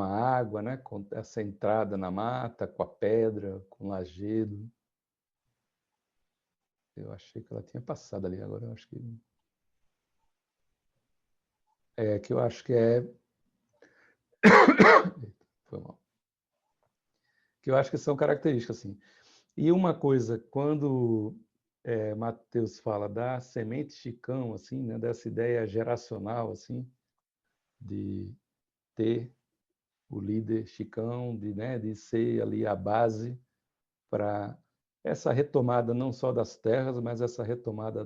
a água, né, com essa entrada na mata, com a pedra, com o lajedo. Eu achei que ela tinha passado ali, agora eu acho que que eu acho que foi mal. que eu acho que são características, assim. E uma coisa, quando Mateus fala da semente Chicão, assim, né, dessa ideia geracional, assim, de ter o líder Chicão, de ser ali a base para essa retomada não só das terras, mas essa retomada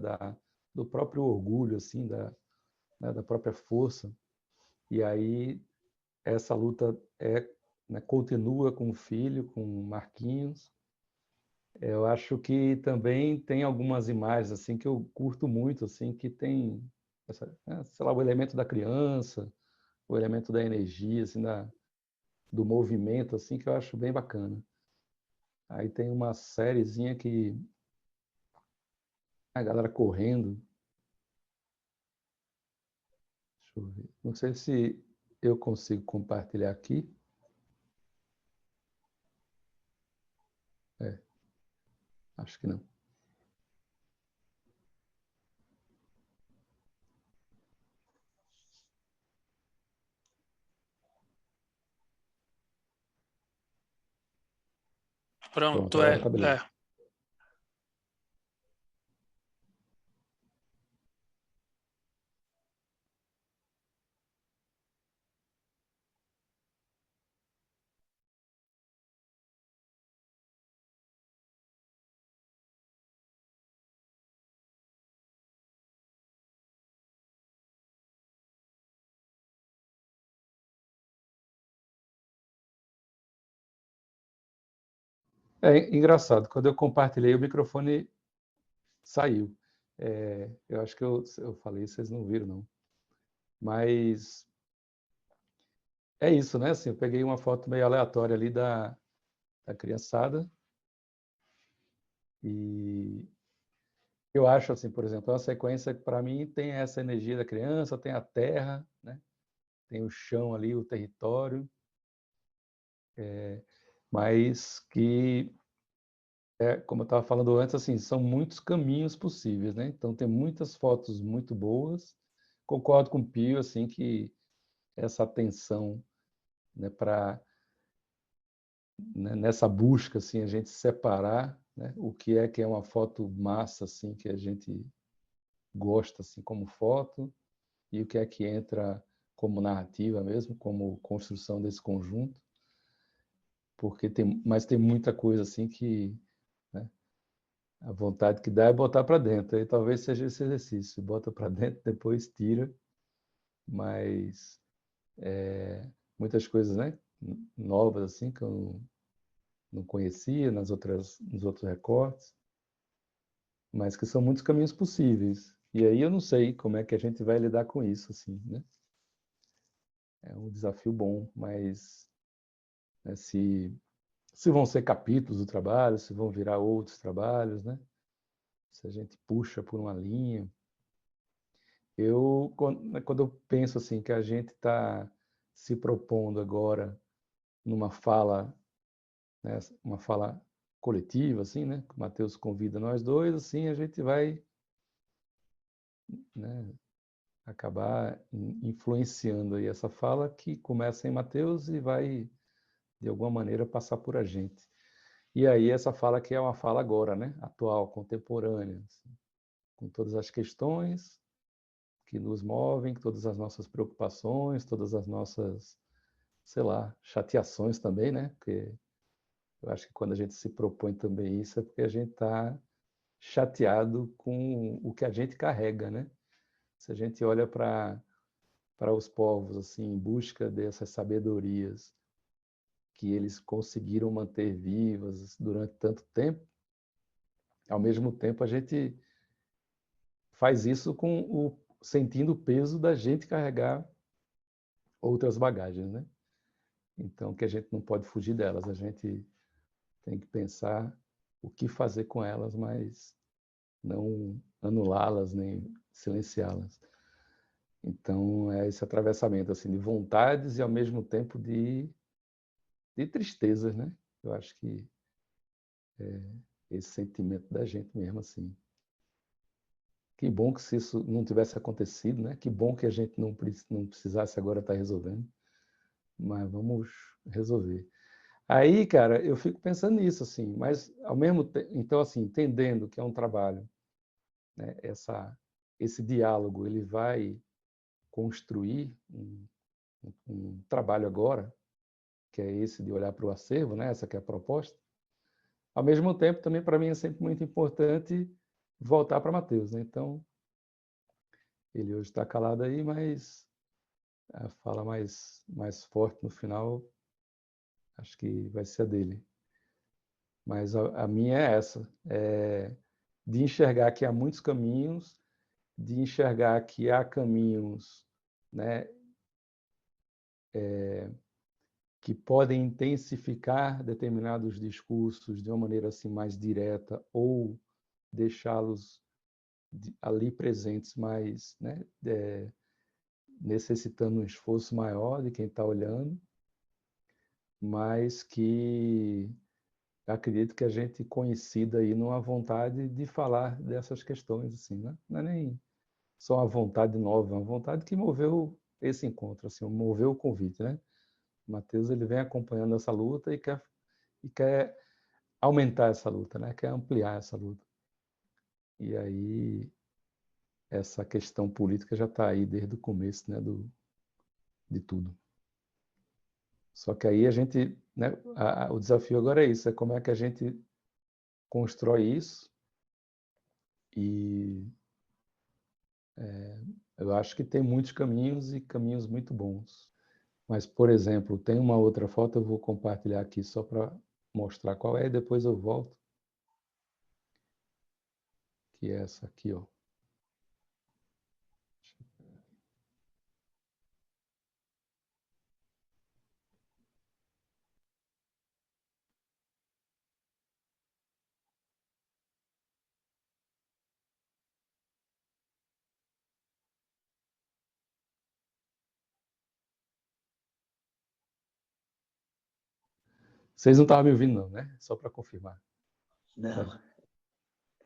do próprio orgulho, assim, da própria força. E aí essa luta continua com o filho, com Marquinhos. Eu acho que também tem algumas imagens assim que eu curto muito, assim, que tem sei lá, o elemento da criança, o elemento da energia, assim, do movimento, assim, que eu acho bem bacana. Aí tem uma sériezinha que a galera correndo. Deixa eu ver. Não sei se eu consigo compartilhar aqui. Acho que não. Pronto, Pronto, agora tá beleza. É engraçado, quando eu compartilhei, o microfone saiu. Eu acho que eu falei, vocês não viram, não. Mas é isso, né? Assim, eu peguei uma foto meio aleatória ali da criançada e eu acho, assim, por exemplo, uma sequência que para mim tem essa energia da criança, tem a terra, né? Tem o chão ali, o território, mas que, como eu estava falando antes, assim, são muitos caminhos possíveis, né? Então tem muitas fotos muito boas. Concordo com o Pio, assim, que essa atenção, né, para nessa busca, assim, a gente separar, né, o que é uma foto massa, assim, que a gente gosta, assim, como foto, e o que é que entra como narrativa mesmo, como construção desse conjunto, mas tem muita coisa assim que, né, a vontade que dá é botar para dentro. Aí talvez seja esse exercício, bota para dentro, depois tira, mas muitas coisas, né, novas assim que eu não conhecia nos outros recortes, mas que são muitos caminhos possíveis. E aí eu não sei como é que a gente vai lidar com isso, assim, né? É um desafio bom, mas, né, se vão ser capítulos do trabalho, se vão virar outros trabalhos, né? Se a gente puxa por uma linha. Quando eu penso assim que a gente está se propondo agora numa fala, né, uma fala coletiva, assim, né? O Mateus convida nós dois, assim, a gente vai, né, acabar influenciando aí essa fala que começa em Mateus e vai, de alguma maneira, passar por a gente. E aí essa fala que é uma fala agora, né? Atual, contemporânea, assim, com todas as questões que nos movem, todas as nossas preocupações, todas as nossas, sei lá, chateações também, né? Porque eu acho que quando a gente se propõe também isso é porque a gente está chateado com o que a gente carrega, né? Se a gente olha para os povos assim em busca dessas sabedorias que eles conseguiram manter vivas durante tanto tempo, ao mesmo tempo a gente faz isso sentindo o peso da gente carregar outras bagagens, né? Então, que a gente não pode fugir delas, a gente tem que pensar o que fazer com elas, mas não anulá-las nem silenciá-las. Então, é esse atravessamento assim de vontades e ao mesmo tempo de tristezas, né? Eu acho que esse sentimento da gente mesmo assim. Que bom que se isso não tivesse acontecido, né? Que bom que a gente não precisasse agora estar resolvendo, mas vamos resolver. Aí, cara, eu fico pensando nisso, assim, mas ao mesmo tempo, então, assim, entendendo que é um trabalho, né, esse diálogo, ele vai construir um trabalho agora, que é esse de olhar para o acervo, né, essa que é a proposta. Ao mesmo tempo, também para mim é sempre muito importante voltar para Mateus, né? Então, ele hoje está calado aí, mas a fala mais forte no final, acho que vai ser a dele. Mas a minha é essa, de enxergar que há muitos caminhos, de enxergar que há caminhos, né, que podem intensificar determinados discursos de uma maneira assim mais direta ou deixá-los ali presentes, mais, né, necessitando um esforço maior de quem está olhando, mas que acredito que a gente coincida aí numa vontade de falar dessas questões, assim, né? Não é nem só uma vontade nova, é uma vontade que moveu esse encontro, assim, moveu o convite, né? O Mateus, ele vem acompanhando essa luta e quer aumentar essa luta, né? Quer ampliar essa luta. E aí essa questão política já está aí desde o começo, né, de tudo. Só que aí a gente, né, o desafio agora é isso, é como é que a gente constrói isso e eu acho que tem muitos caminhos e caminhos muito bons. Mas, por exemplo, tem uma outra foto, eu vou compartilhar aqui só para mostrar qual é e depois eu volto, que é essa aqui, ó. Vocês não estavam me ouvindo não, né? Só para confirmar. Não. Tá.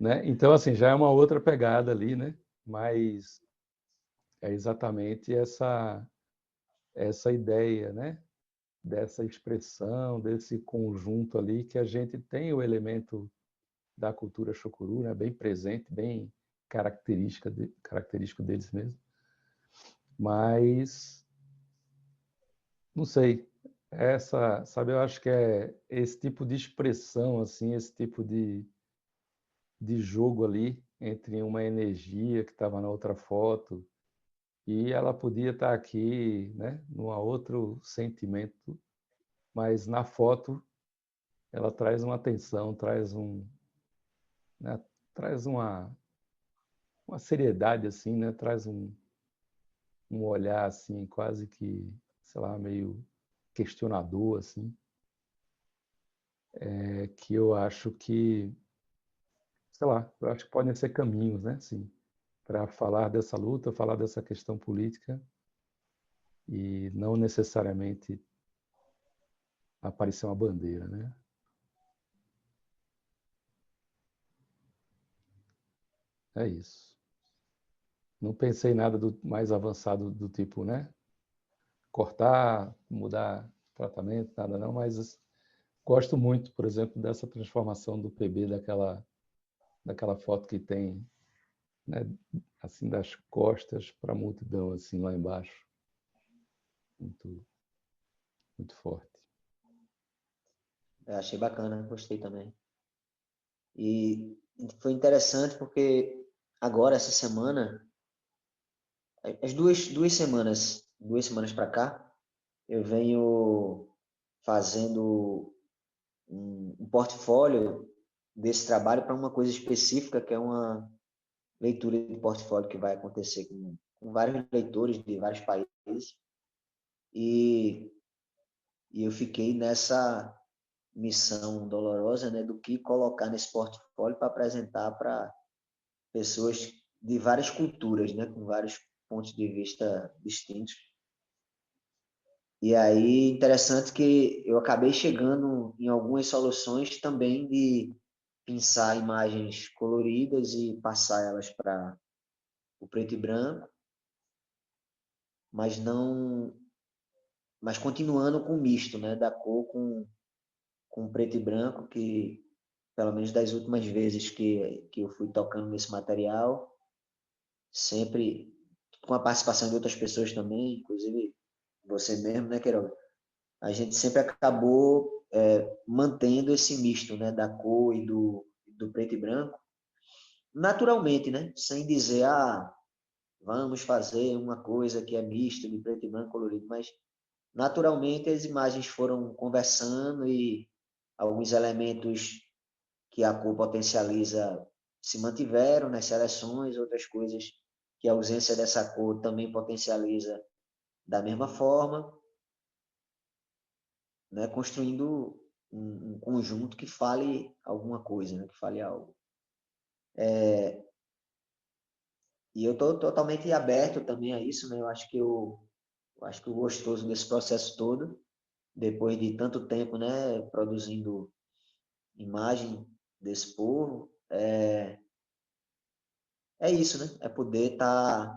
Né? Então, assim, já é uma outra pegada ali, né? Mas é exatamente essa ideia, né? Dessa expressão, desse conjunto ali que a gente tem o elemento da cultura chucuru, né? Bem presente, bem característico deles mesmo. Mas, não sei, sabe, eu acho que é esse tipo de expressão, assim, esse tipo de jogo ali entre uma energia que estava na outra foto e ela podia estar aqui, né, num outro sentimento, mas na foto ela traz uma atenção, né, traz uma seriedade assim, né, traz um olhar assim quase que, sei lá, meio questionador assim, que eu acho que, sei lá, eu acho que podem ser caminhos, né, assim, para falar dessa luta, falar dessa questão política e não necessariamente aparecer uma bandeira, né? É isso. Não pensei em nada mais avançado do tipo, né? Cortar, mudar tratamento, nada não, mas gosto muito, por exemplo, dessa transformação do PB daquela foto que tem, né, assim das costas para a multidão assim lá embaixo. Muito muito forte. Eu achei bacana, gostei também. E foi interessante porque agora, essa semana, as duas semanas para cá, eu venho fazendo um portfólio desse trabalho para uma coisa específica, que é uma leitura de portfólio que vai acontecer com vários leitores de vários países. E, e eu fiquei nessa missão dolorosa, né, do que colocar nesse portfólio para apresentar para pessoas de várias culturas, né, com vários pontos de vista distintos. E aí, interessante que eu acabei chegando em algumas soluções também de pensar imagens coloridas e passar elas para o preto e branco, mas não, mas continuando com o misto, né, da cor com preto e branco, que pelo menos das últimas vezes que eu fui tocando nesse material, sempre com a participação de outras pessoas também, inclusive você mesmo, né, Queiroga? A gente sempre acabou mantendo esse misto, né, da cor e do preto e branco, naturalmente, né, sem dizer, vamos fazer uma coisa que é misto de preto e branco colorido, mas naturalmente as imagens foram conversando e alguns elementos que a cor potencializa se mantiveram nas seleções, outras coisas que a ausência dessa cor também potencializa da mesma forma, né, construindo um conjunto que fale alguma coisa, né, que fale algo. E eu estou totalmente aberto também a isso, né? Eu acho que o gostoso desse processo todo, depois de tanto tempo, né, produzindo imagem desse povo, é isso, né? É poder estar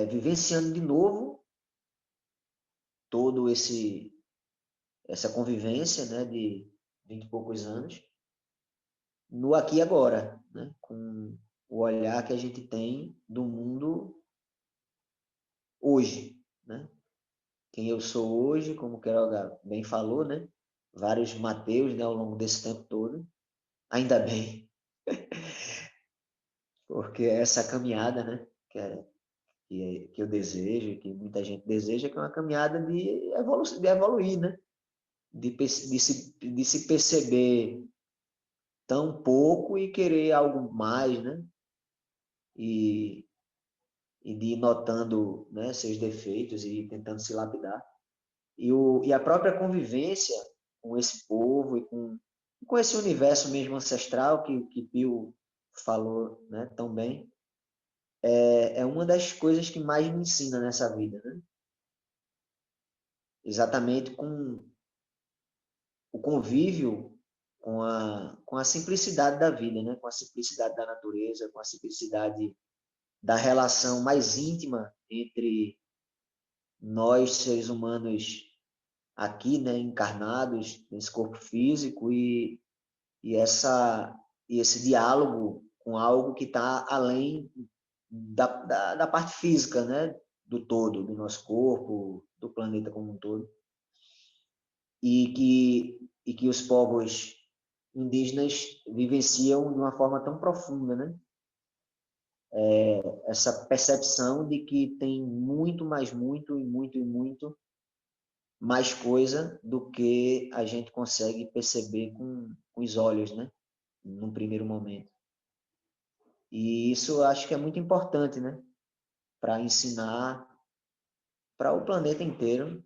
vivenciando de novo todo essa convivência, né, de 20 e poucos anos, no aqui e agora, né, com o olhar que a gente tem do mundo hoje, né? Quem eu sou hoje, como o Queiroga bem falou, né? Vários Mateus, né, ao longo desse tempo todo. Ainda bem, porque essa caminhada, né, que eu desejo, que muita gente deseja, que é uma caminhada de evoluir, né? De se perceber tão pouco e querer algo mais, né? E, e de ir notando, né, seus defeitos e tentando se lapidar. E a própria convivência com esse povo e com esse universo mesmo ancestral que Pio falou, né, tão bem, é uma das coisas que mais me ensina nessa vida, né? Exatamente com o convívio com a simplicidade da vida, né? Com a simplicidade da natureza, com a simplicidade da relação mais íntima entre nós, seres humanos, aqui, né, encarnados nesse corpo físico e esse diálogo com algo que está além da parte física, né, do todo, do nosso corpo, do planeta como um todo. E que os povos indígenas vivenciam de uma forma tão profunda, né? Essa percepção de que tem muito mais, muito e muito e muito mais coisa do que a gente consegue perceber com os olhos, né? Num primeiro momento. E isso eu acho que é muito importante, né? Para ensinar para o planeta inteiro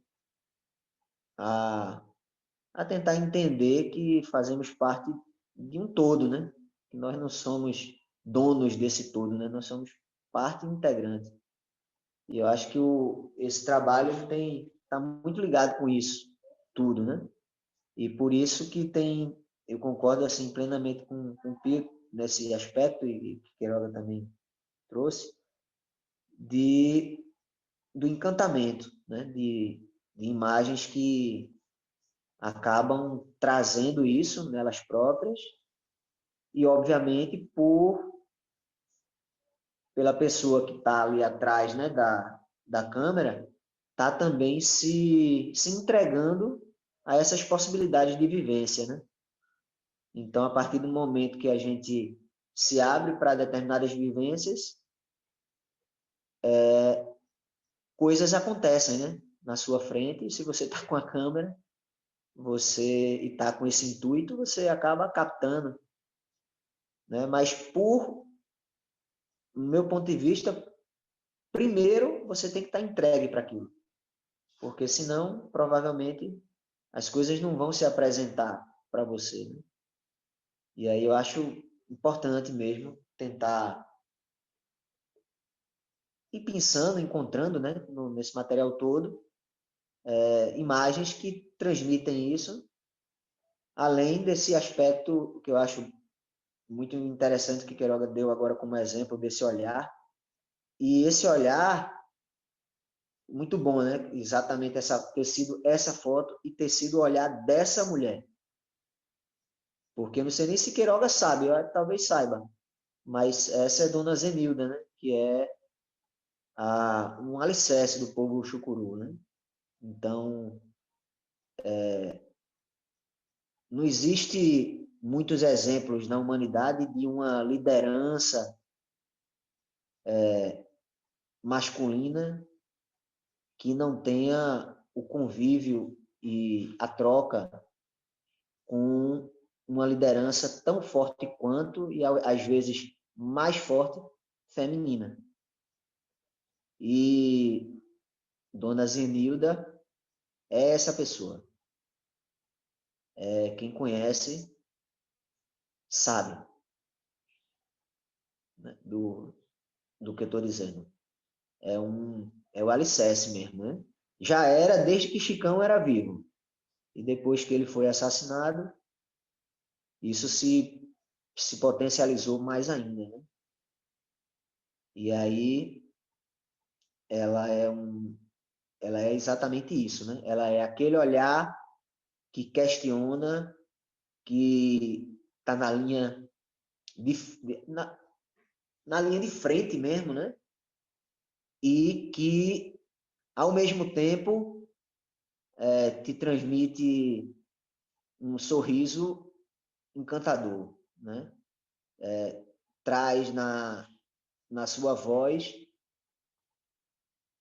a, a tentar entender que fazemos parte de um todo, né? Que nós não somos donos desse todo, né? Nós somos parte integrante. E eu acho que esse trabalho está muito ligado com isso tudo, né? E por isso que eu concordo assim plenamente com o Pico nesse aspecto, e que Queiroga também trouxe, do encantamento, né? De imagens que acabam trazendo isso nelas próprias e, obviamente, pela pessoa que está ali atrás, né, da câmera, está também se entregando a essas possibilidades de vivência, né? Então, a partir do momento que a gente se abre para determinadas vivências, coisas acontecem, né? Na sua frente, e se você está com a câmera, e está com esse intuito, você acaba captando, né? Mas, por meu ponto de vista, primeiro você tem que estar entregue para aquilo, porque senão, provavelmente, as coisas não vão se apresentar para você, né? E aí eu acho importante mesmo tentar ir pensando, encontrando, né, nesse material todo, imagens que transmitem isso, além desse aspecto que eu acho muito interessante que Queiroga deu agora como exemplo desse olhar. E esse olhar muito bom, né? Exatamente ter sido essa foto e ter sido o olhar dessa mulher. Porque eu não sei nem se Queiroga sabe, talvez saiba. Mas essa é Dona Zenilda, né? Que é um alicerce do povo chucuru, né? Então, não existe muitos exemplos na humanidade de uma liderança masculina que não tenha o convívio e a troca com uma liderança tão forte quanto, e às vezes mais forte, feminina. E Dona Zenilda é essa pessoa. Quem conhece sabe, né, do que eu estou dizendo. É o alicerce mesmo, né? Já era desde que Chicão era vivo. E depois que ele foi assassinado, isso se potencializou mais ainda, né? E aí ela é exatamente isso, né? Ela é aquele olhar que questiona, que está na linha na linha de frente mesmo, né? E que, ao mesmo tempo, te transmite um sorriso encantador, né? Traz na sua voz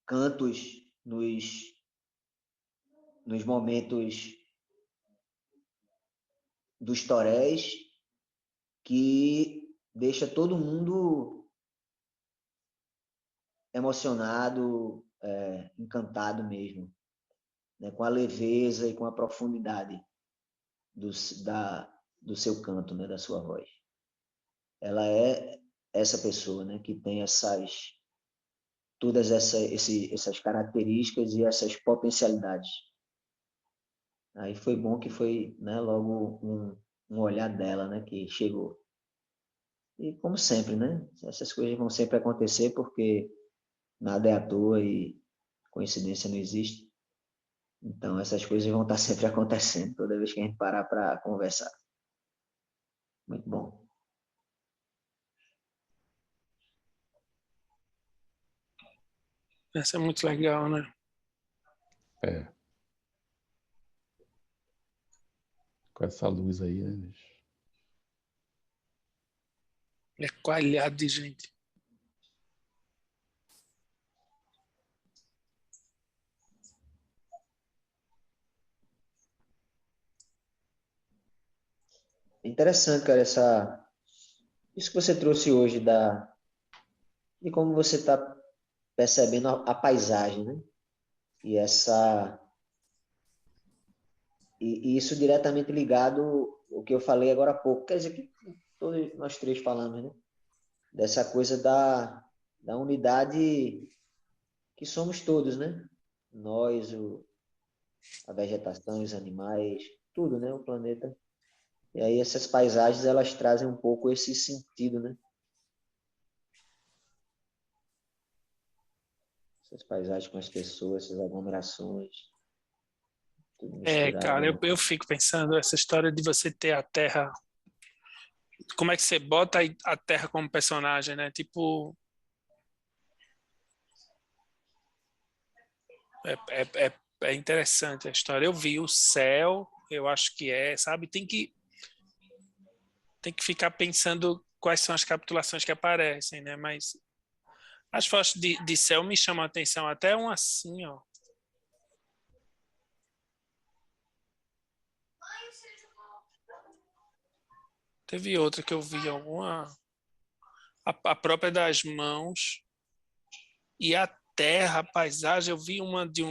cantos nos momentos dos toréis que deixa todo mundo emocionado, encantado mesmo, né? Com a leveza e com a profundidade do, do seu canto, né? Da sua voz. Ela é essa pessoa, né? Que tem todas essas características e essas potencialidades. Aí foi bom que foi, né, logo um olhar dela, né, que chegou. E como sempre, né, essas coisas vão sempre acontecer porque nada é à toa e coincidência não existe. Então essas coisas vão estar sempre acontecendo toda vez que a gente parar para conversar. Muito bom. Essa é muito legal, né? É, com essa luz aí, né, bicho? É coalhado de gente. É interessante, cara, isso que você trouxe hoje de como você está percebendo a paisagem, né? E e isso diretamente ligado ao que eu falei agora há pouco, quer dizer que todos nós três falamos, né? Dessa coisa da unidade que somos todos, né? Nós, a vegetação, os animais, tudo, né? O planeta. E aí essas paisagens, elas trazem um pouco esse sentido, né? Essas paisagens com as pessoas, essas aglomerações, tudo Cara, misturado. eu fico pensando essa história de você ter a Terra. Como é que você bota a Terra como personagem, né? Tipo, é interessante a história. Eu vi o céu, eu acho que sabe? Tem que ficar pensando quais são as capitulações que aparecem, né? Mas as fotos de céu me chamam a atenção, até um assim, ó. Teve outra que eu vi alguma. A própria das mãos e a terra, a paisagem. Eu vi uma de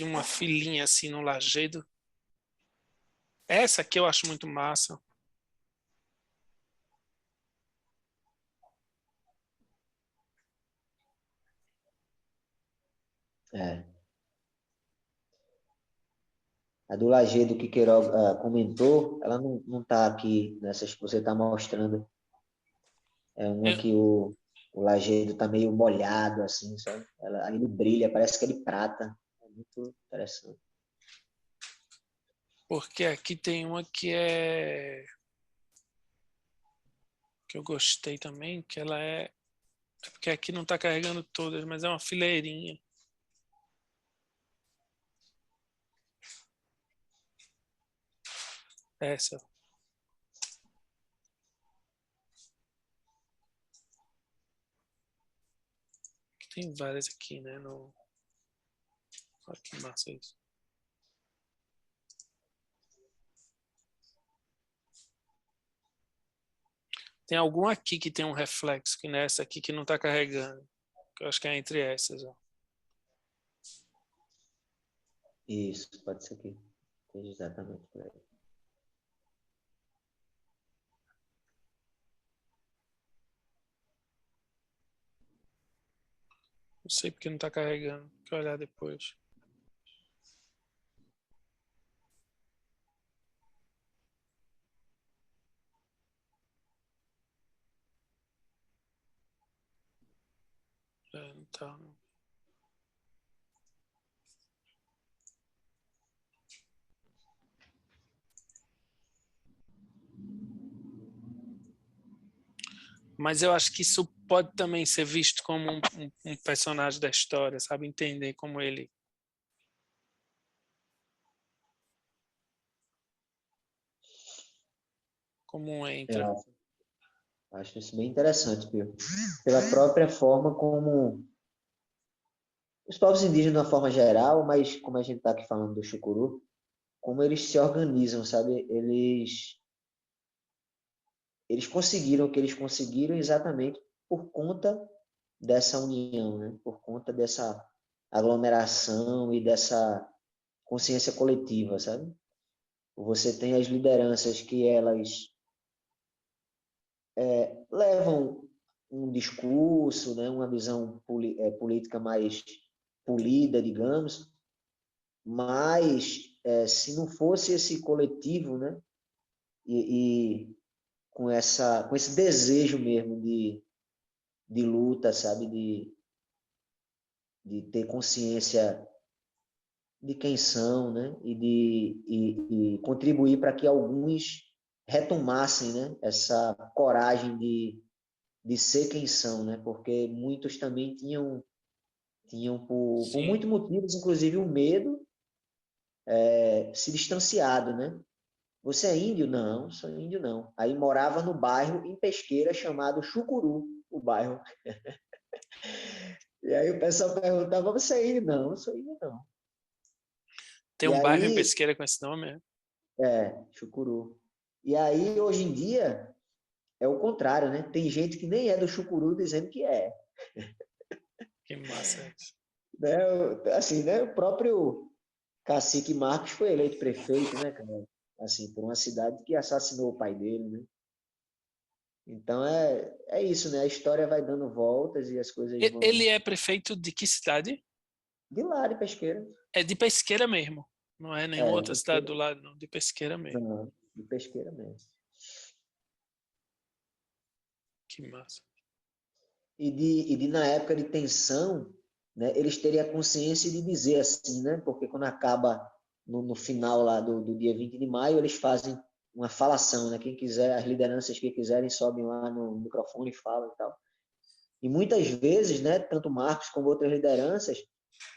uma filhinha assim no lajedo. Essa aqui eu acho muito massa. É. A do Lajeado que Queiroga comentou, ela não tá aqui nessas que você está mostrando. É uma Eu, que o o lajedo tá meio molhado, assim, sabe? Aí ele brilha, parece que ele prata. É muito interessante. Porque aqui tem uma que eu gostei também, que ela é porque aqui não está carregando todas, mas é uma fileirinha. Essa. Tem várias aqui, né? Olha que massa isso. Tem algum aqui que tem um reflexo, que nessa aqui que não está carregando. Que eu acho que é entre essas. Ó. Isso, pode ser que esteja exatamente por aí. Não sei porque não está carregando. Vou olhar depois. Não tá, não. Mas eu acho que isso pode também ser visto como um personagem da história, sabe? Entender como ele... Como entra. Eu acho isso bem interessante, Pio. Pela própria forma como os povos indígenas, de uma forma geral, mas como a gente está aqui falando do Chucuru, como eles se organizam, sabe? Eles conseguiram o que eles conseguiram exatamente por conta dessa união, né? Por conta dessa aglomeração e dessa consciência coletiva, sabe? Você tem as lideranças que elas levam um discurso, né? Uma visão política mais polida, digamos, mas se não fosse esse coletivo, né? E com esse desejo mesmo de luta, sabe? De ter consciência de quem são, né? E contribuir para que alguns retomassem, né? Essa coragem de ser quem são, né? Porque muitos também tinham por muitos motivos, inclusive o medo, se distanciado, né? Você é índio? Não, sou índio não. Aí morava no bairro em Pesqueira chamado Chucuru, o bairro. E aí o pessoal perguntava, você é índio? Não, sou índio não. Tem E um bairro em aí, Pesqueira com esse nome, Chucuru. E aí, hoje em dia, é o contrário, né? Tem gente que nem é do Chucuru dizendo que é. Que massa é isso. Né? Assim, né? O próprio Cacique Marcos foi eleito prefeito, né, cara? Assim, por uma cidade que assassinou o pai dele, né? Então é isso, né? A história vai dando voltas e as coisas vão... Ele é prefeito de que cidade? De lá, de Pesqueira. É de Pesqueira mesmo. Não é nenhuma De outra cidade Pesqueira. do lado, não. De Pesqueira mesmo. Não, de Pesqueira mesmo. Que massa. E na época de tensão, né, eles teriam a consciência de dizer assim, né? Porque quando acaba no final lá do dia 20 de maio, eles fazem uma falação, né? Quem quiser, as lideranças que quiserem sobem lá no microfone e falam e tal. E muitas vezes, né, tanto Marcos como outras lideranças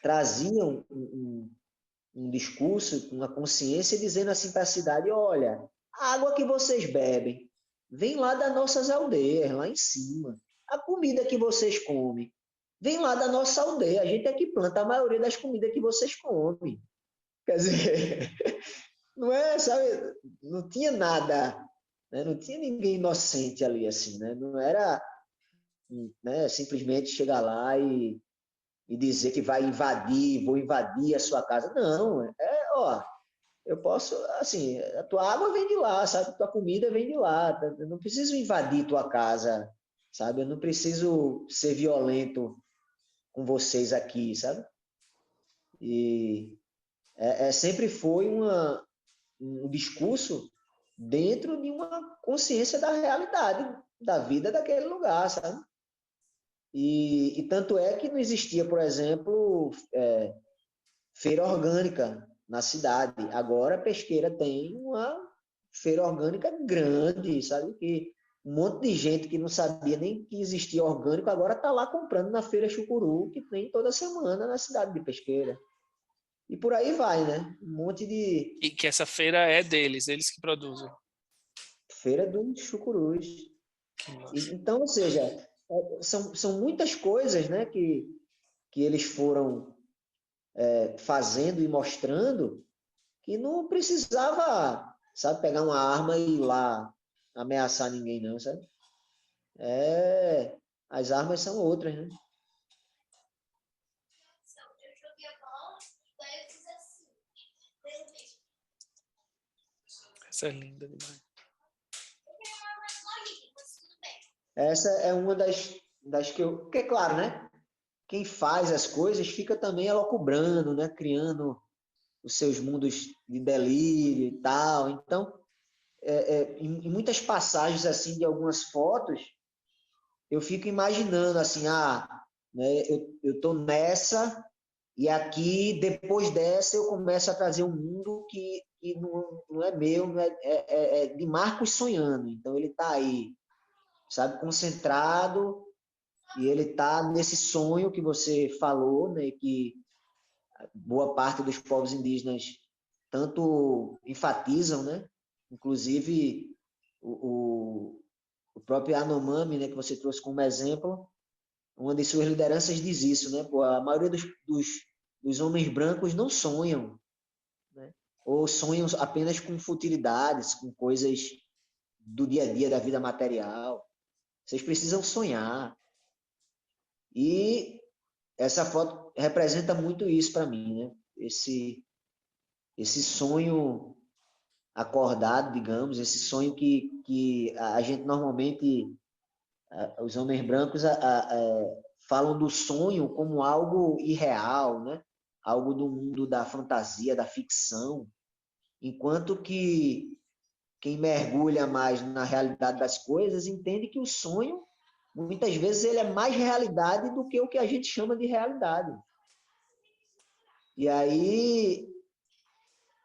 traziam um discurso, uma consciência dizendo assim para a cidade, olha, a água que vocês bebem vem lá das nossas aldeias, lá em cima. A comida que vocês comem vem lá da nossa aldeia. A gente é que planta a maioria das comidas que vocês comem. Quer dizer, não é, sabe, não tinha nada, né? Não tinha ninguém inocente ali, assim, né? Não era, né, simplesmente chegar lá e dizer que vai invadir, vou invadir a sua casa. Não, ó, eu posso, assim, a tua água vem de lá, sabe? A tua comida vem de lá. Eu não preciso invadir tua casa, sabe? Eu não preciso ser violento com vocês aqui, sabe? E sempre foi um discurso dentro de uma consciência da realidade da vida daquele lugar, sabe? E tanto é que não existia, por exemplo, feira orgânica na cidade. Agora a Pesqueira tem uma feira orgânica grande, sabe? Que um monte de gente que não sabia nem que existia orgânico agora está lá comprando na Feira Chucuru, que tem toda semana na cidade de Pesqueira. E por aí vai, né? Um monte de E que essa feira é deles, eles que produzem. feira dos chucurus. Que massa. Então, ou seja, são muitas coisas, né, que eles foram fazendo e mostrando que não precisava, sabe, pegar uma arma e ir lá ameaçar ninguém, não, sabe? As armas são outras, né? Essa é linda demais. Essa é uma das que eu... Porque, é claro, né? Quem faz as coisas fica também elocubrando, né? Criando os seus mundos de delírio e tal. Então, em muitas passagens, assim, de algumas fotos, eu fico imaginando, assim, né, eu tô nessa e aqui, depois dessa, eu começo a trazer um mundo que não é meu, não é de Marcos sonhando. Então, ele está aí, sabe, concentrado, e ele está nesse sonho que você falou, né, que boa parte dos povos indígenas tanto enfatizam, né? Inclusive o próprio Yanomami, né, que você trouxe como exemplo, uma de suas lideranças diz isso, né? Pô, a maioria dos homens brancos não sonham, né? Ou sonham apenas com futilidades, com coisas do dia a dia da vida material. Vocês precisam sonhar. E essa foto representa muito isso para mim, né? Esse sonho acordado, digamos, esse sonho que a gente normalmente, os homens brancos falam do sonho como algo irreal, né? Algo do mundo da fantasia, da ficção, enquanto que quem mergulha mais na realidade das coisas entende que o sonho, muitas vezes, ele é mais realidade do que o que a gente chama de realidade. E aí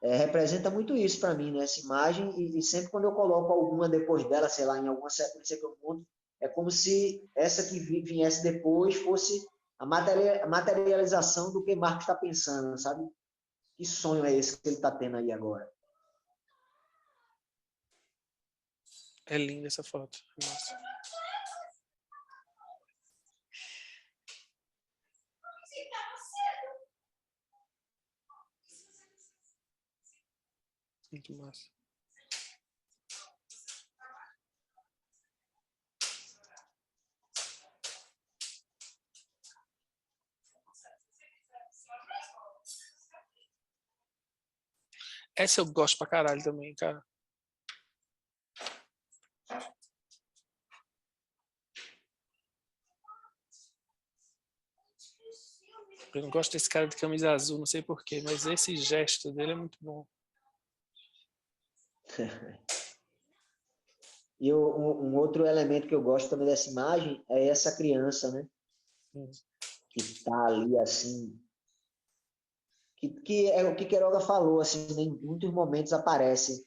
representa muito isso para mim, né? Essa imagem, e sempre quando eu coloco alguma depois dela, sei lá, em alguma sequência que eu monto, é como se essa que viesse depois fosse a materialização do que Marcos está pensando, sabe? Que sonho é esse que ele está tendo aí agora? É linda essa foto. Nossa. Muito massa. Essa eu gosto pra caralho também, cara. Eu não gosto desse cara de camisa azul, não sei porquê, mas esse gesto dele é muito bom. E um outro elemento que eu gosto também dessa imagem é essa criança, né? Que está ali assim, que é o que Queiroga falou, assim, né? Em muitos momentos aparece,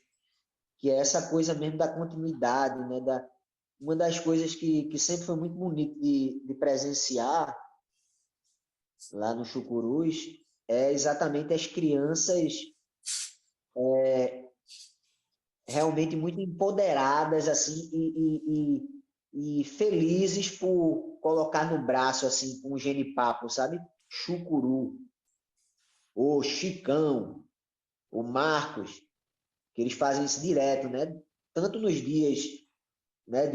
que é essa coisa mesmo da continuidade, né? Uma das coisas que sempre foi muito bonito de presenciar lá no Chucurus é exatamente as crianças realmente muito empoderadas assim e felizes por colocar no braço assim com o genipapo, sabe? Chucuru, o Chicão, o Marcos, que eles fazem isso direto, né? Tanto nos dias, né,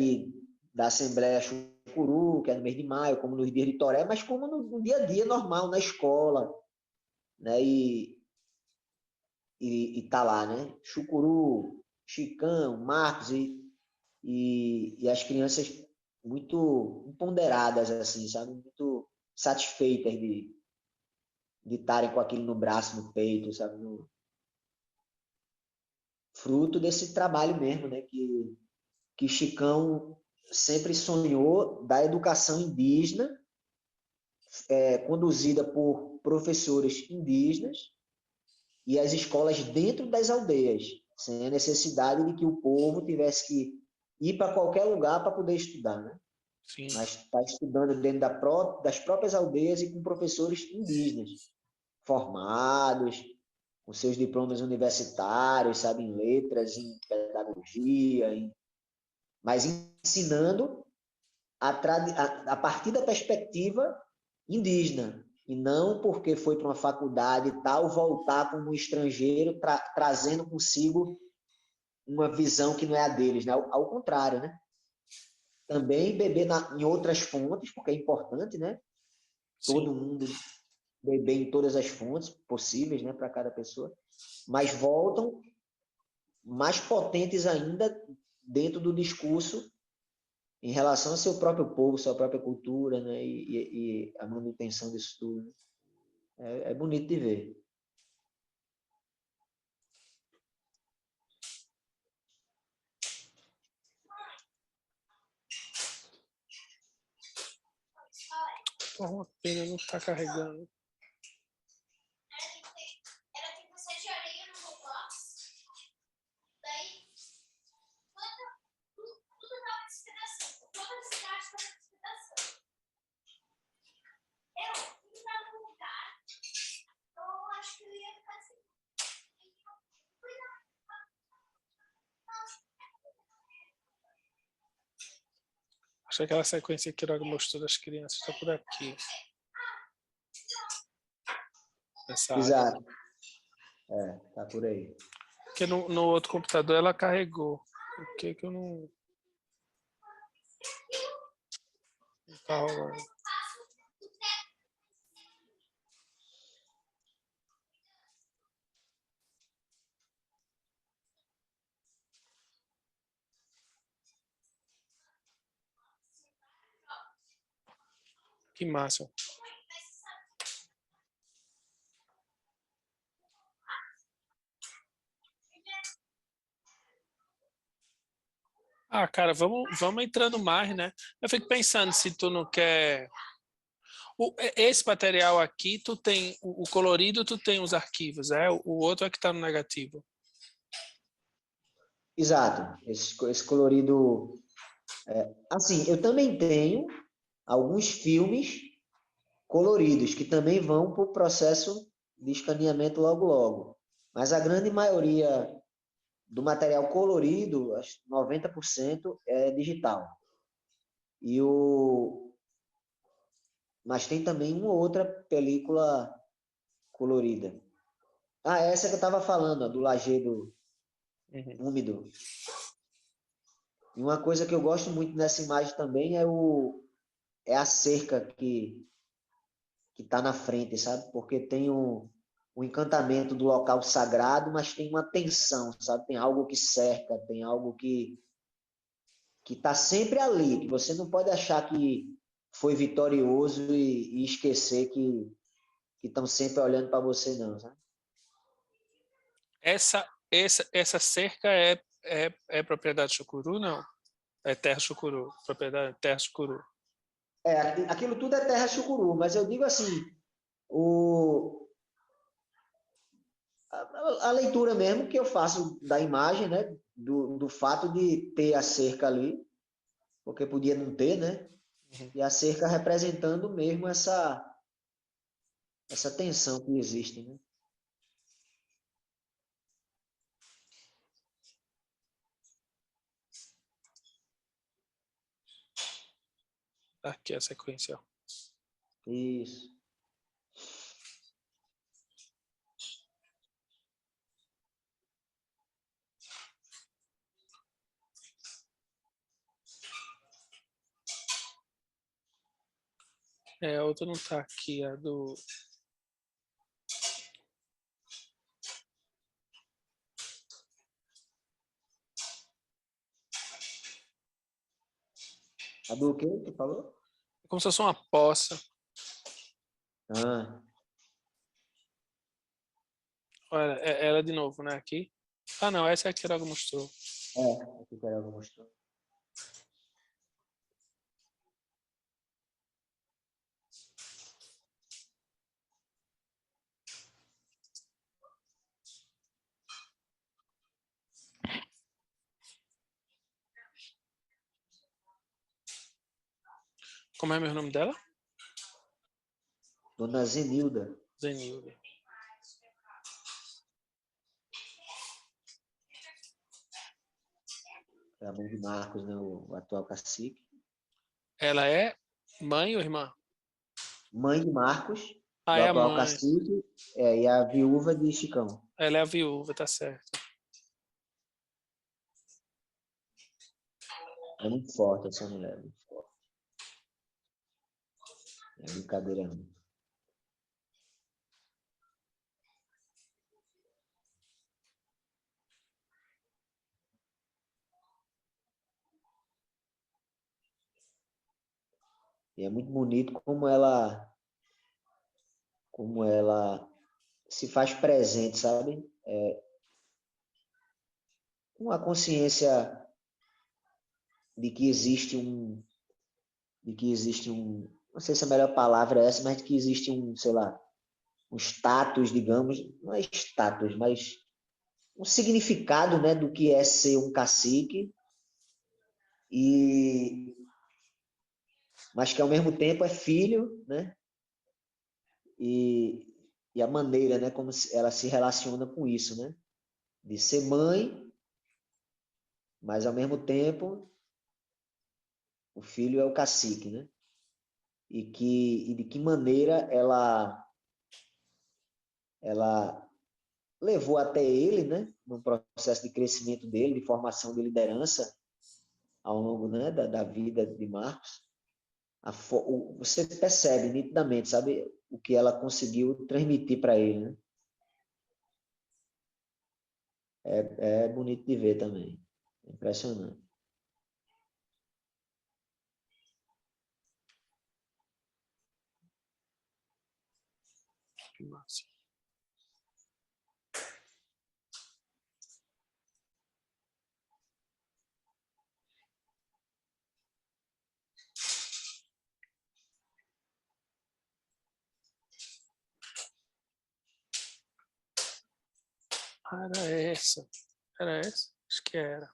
da Assembleia Chucuru, que é no mês de maio, como nos dias de Toré, mas como no dia a dia normal, na escola, né? E tá lá, né? Chucuru, Chicão, Marcos e as crianças muito ponderadas, assim, sabe? Muito satisfeitas de estarem com aquilo no braço, no peito, sabe? Fruto desse trabalho mesmo, né? Que Chicão sempre sonhou da educação indígena, conduzida por professores indígenas, e as escolas dentro das aldeias, sem a necessidade de que o povo tivesse que ir para qualquer lugar para poder estudar, né? Sim. Mas está estudando dentro das próprias aldeias e com professores indígenas, formados, com seus diplomas universitários, sabe, em letras, em pedagogia, mas ensinando a partir da perspectiva indígena, e não porque foi para uma faculdade e tal, voltar como um estrangeiro, trazendo consigo uma visão que não é a deles, né? Ao contrário, né? Também beber em outras fontes, porque é importante, né? Todo Sim. mundo beber em todas as fontes possíveis, né, para cada pessoa, mas voltam mais potentes ainda dentro do discurso em relação ao seu próprio povo, sua própria cultura, né, e a manutenção disso tudo. É bonito de ver. Porra, uma pena não tá carregando. Acho que aquela sequência que o Quiroga mostrou das crianças está por aqui. Nessa área. Exato. Tá por aí. Porque no outro computador ela carregou. Por que eu não... Não tá rolando. Que massa. Ah, cara, vamos entrando mais, né? Eu fico pensando se tu não quer... Esse material aqui, tu tem o colorido, tu tem os arquivos, o outro é que tá no negativo. Exato. Esse colorido... assim, eu também tenho alguns filmes coloridos, que também vão para o processo de escaneamento logo logo. Mas a grande maioria do material colorido, 90% é digital. Mas tem também uma outra película colorida. Essa que eu estava falando, do lajedo úmido. E uma coisa que eu gosto muito nessa imagem também é a cerca que está na frente, sabe? Porque tem o encantamento do local sagrado, mas tem uma tensão, sabe? Tem algo que cerca, tem algo que está sempre ali, que você não pode achar que foi vitorioso e esquecer que estão sempre olhando para você, não, sabe? Essa cerca é propriedade Chucuru, não? É terra Chucuru, propriedade terra Chucuru. Aquilo tudo é terra chucuru, mas eu digo assim, a leitura mesmo que eu faço da imagem, né, do fato de ter a cerca ali, porque podia não ter, né, e a cerca representando mesmo essa tensão que existe, né? Aqui é a sequência. Isso. A outra não tá aqui, a do... A do quê que você falou? É como se fosse uma poça. Olha, ela de novo, né? Aqui. Ah, não, essa é a que o Quiroga mostrou. Aqui que ela mostrou. Como é o nome dela? Dona Zenilda. Zenilda. É a mãe de Marcos, né? O atual cacique. Ela é mãe ou irmã? Mãe de Marcos, Ah, do é a atual mãe. cacique, e a viúva de Chicão. Ela é a viúva, tá certo. É muito forte essa mulher, muito forte. É brincadeira não. E é muito bonito como ela se faz presente, sabe? Com a consciência de que existe um, não sei se a melhor palavra é essa, mas de que existe um, sei lá, um status, digamos, não é status, mas um significado, né, do que é ser um cacique, e mas que ao mesmo tempo é filho, né? E, e a maneira, né, como ela se relaciona com isso, né? De ser mãe, mas ao mesmo tempo o filho é o cacique, né? E de que maneira ela levou até ele, né, no processo de crescimento dele, de formação de liderança ao longo, né, da vida de Marcos. Você percebe nitidamente, sabe, o que ela conseguiu transmitir para ele, né? É bonito de ver também. É impressionante. Que massa. Era essa. Era essa? Acho que era.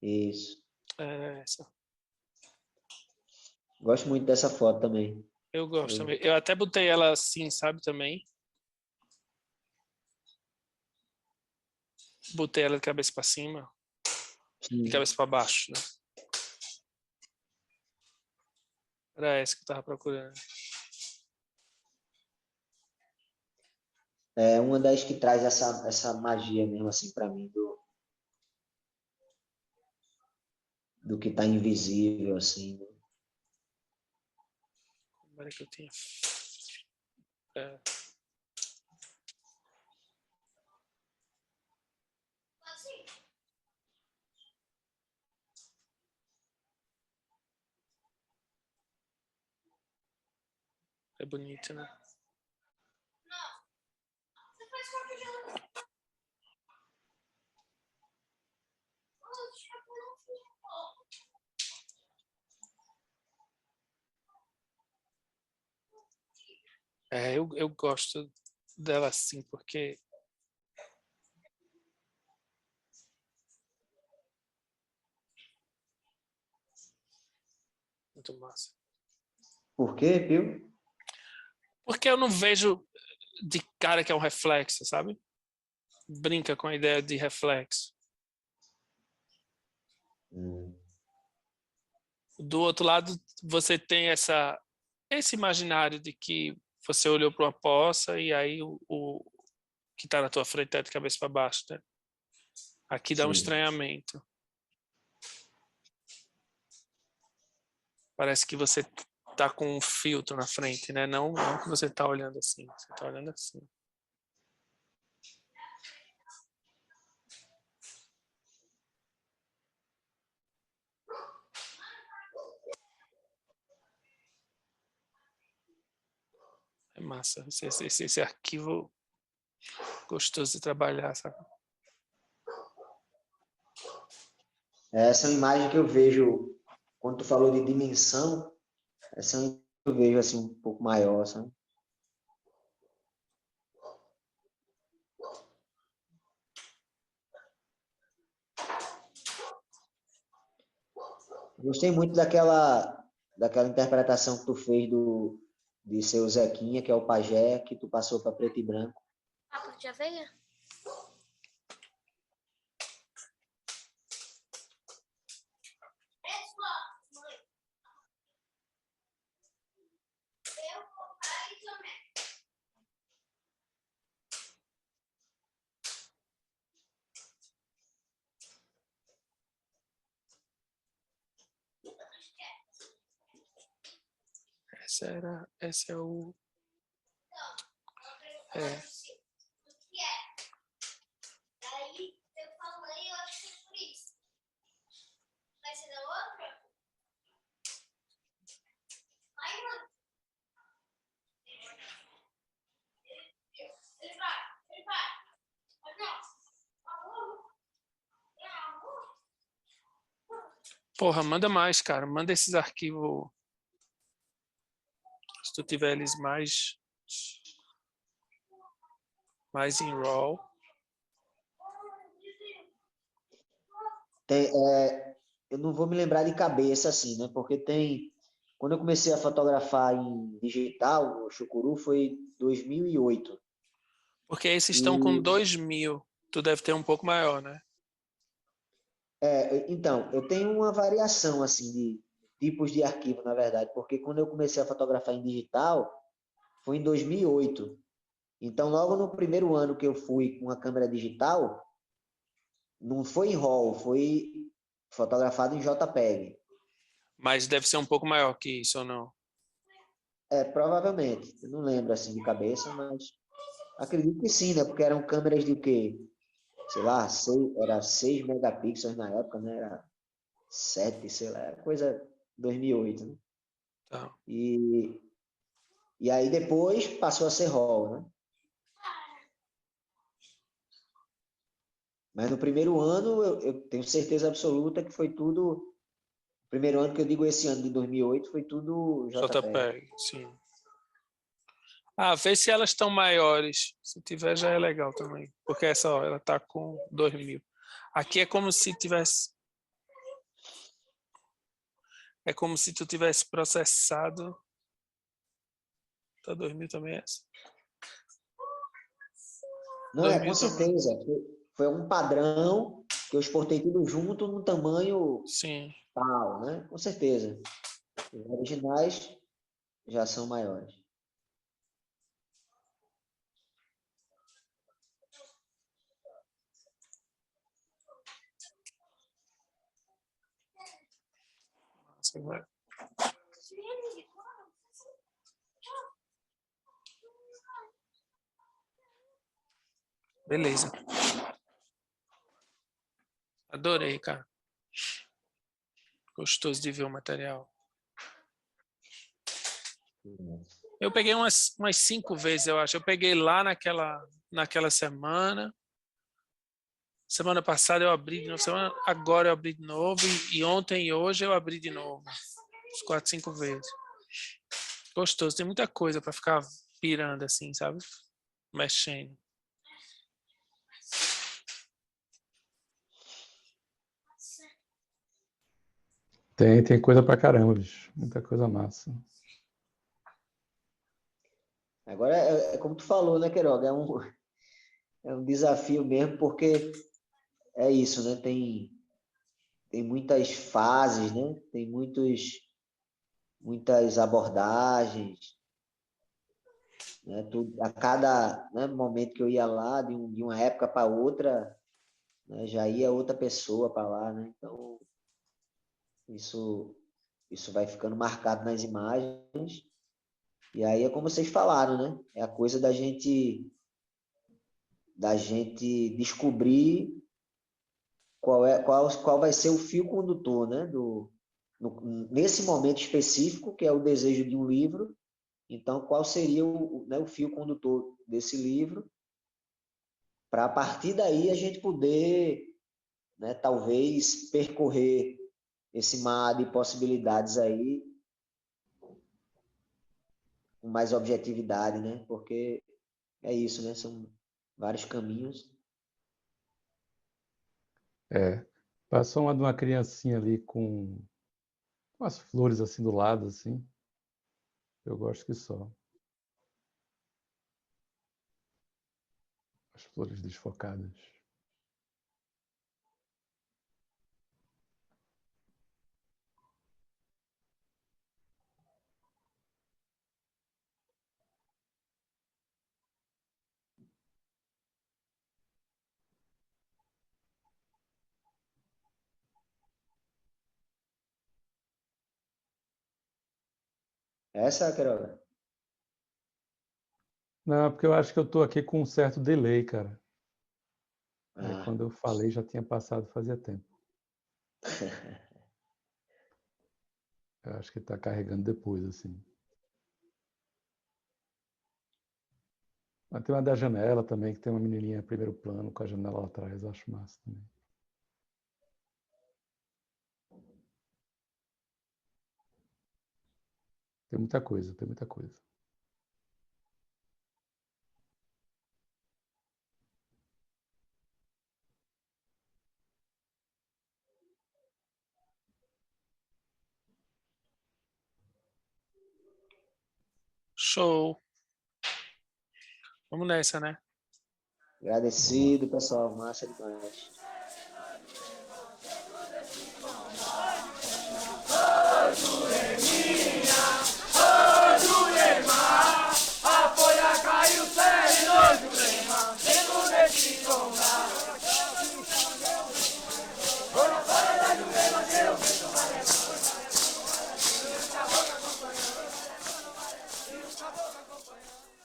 Isso. Era essa. Gosto muito dessa foto também. Eu gosto também. Eu até botei ela assim, sabe, também. Botei ela de cabeça para cima, de Sim. cabeça para baixo, né? Era essa que eu tava procurando. É uma das que traz essa magia mesmo, assim, para mim, do que tá invisível, assim, né? Como era que eu tinha? É. É bonito, né? É, eu gosto dela assim, porque muito massa. Por quê, Pio? Porque eu não vejo de cara que é um reflexo, sabe? Brinca com a ideia de reflexo. Do outro lado, você tem esse imaginário de que você olhou para uma poça e aí o que está na tua frente está de cabeça para baixo, né? Aqui dá um Sim. estranhamento. Parece que você tá com um filtro na frente, né? Não que você tá olhando assim, você tá olhando assim. É massa. Esse arquivo gostoso de trabalhar, sabe? Essa é uma imagem que eu vejo, quando tu falou de dimensão, essa é uma imagem que eu vejo, assim, um pouco maior, sabe? Gostei muito daquela interpretação que tu fez de seu Zequinha, que é o pajé, que tu passou para preto e branco. Papo de aveia? Esse é o... É. Porra, manda mais, cara. Manda esses arquivos. Se tu tiver eles mais em RAW. Eu não vou me lembrar de cabeça assim, né? Porque quando eu comecei a fotografar em digital, o Chucuru foi 2008. Porque esses estão com 2.000. Tu deve ter um pouco maior, né? Então, eu tenho uma variação assim de tipos de arquivo, na verdade, porque quando eu comecei a fotografar em digital, foi em 2008. Então, logo no primeiro ano que eu fui com a câmera digital, não foi em RAW, foi fotografado em JPEG. Mas deve ser um pouco maior que isso, ou não? Provavelmente. Eu não lembro assim de cabeça, mas acredito que sim, né? Porque eram câmeras de quê? Sei lá, era 6 megapixels na época, né? Era 7, sei lá, era coisa 2008, né? Tá. E aí depois passou a ser RAW, né? Mas no primeiro ano, eu tenho certeza absoluta que foi tudo... Primeiro ano que eu digo esse ano de 2008, foi tudo JPEG. JPEG, sim. Ah, vê se elas estão maiores. Se tiver, já é legal também. Porque essa, ó, ela tá com 2.000. Aqui é como se tivesse... É como se tu tivesse processado... Tá 2.000 também essa? Não, 2.000 com também. certeza. Foi um padrão que eu exportei tudo junto num tamanho Sim. tal, né? Com certeza. Os originais já são maiores. Você vai... Beleza. Adorei, cara. Gostoso de ver o material. Eu peguei umas 5 vezes, eu acho. Eu peguei lá naquela semana. Semana passada eu abri de novo. Agora eu abri de novo. E ontem e hoje eu abri de novo. Uns 4, 5 vezes. Gostoso. Tem muita coisa para ficar pirando assim, sabe? Mexendo. Tem coisa pra caramba, bicho. Muita coisa massa. Agora, como tu falou, né, Queiroga? É um desafio mesmo, porque é isso, né? Tem muitas fases, né? Tem muitas abordagens, né? A cada, né, momento que eu ia lá, de uma época para outra, né, já ia outra pessoa para lá, né? Então, isso vai ficando marcado nas imagens. E aí é como vocês falaram, né? É a coisa da gente descobrir qual vai ser o fio condutor, né? Nesse momento específico, que é o desejo de um livro. Então, qual seria né, o fio condutor desse livro, para a partir daí a gente poder, né, talvez, percorrer esse mar de possibilidades aí com mais objetividade, né? Porque é isso, né? São vários caminhos. Passou uma de uma criancinha ali com umas flores assim do lado, assim. Eu gosto que só. As flores desfocadas. Essa, Queiroga? Não, porque eu acho que eu estou aqui com um certo delay, cara. Aí Ah. quando eu falei já tinha passado fazia tempo. Eu acho que está carregando depois, assim. Mas tem uma da janela também, que tem uma menininha em primeiro plano com a janela lá atrás. Eu acho massa também. Tem muita coisa, tem muita coisa. Show. Vamos nessa, né? Agradecido, pessoal. Massa demais. A folha caiu sério no Jurema, dentro desse lugar. Fora da Jurema, seu vento vai levar. E o caboclo acompanhando.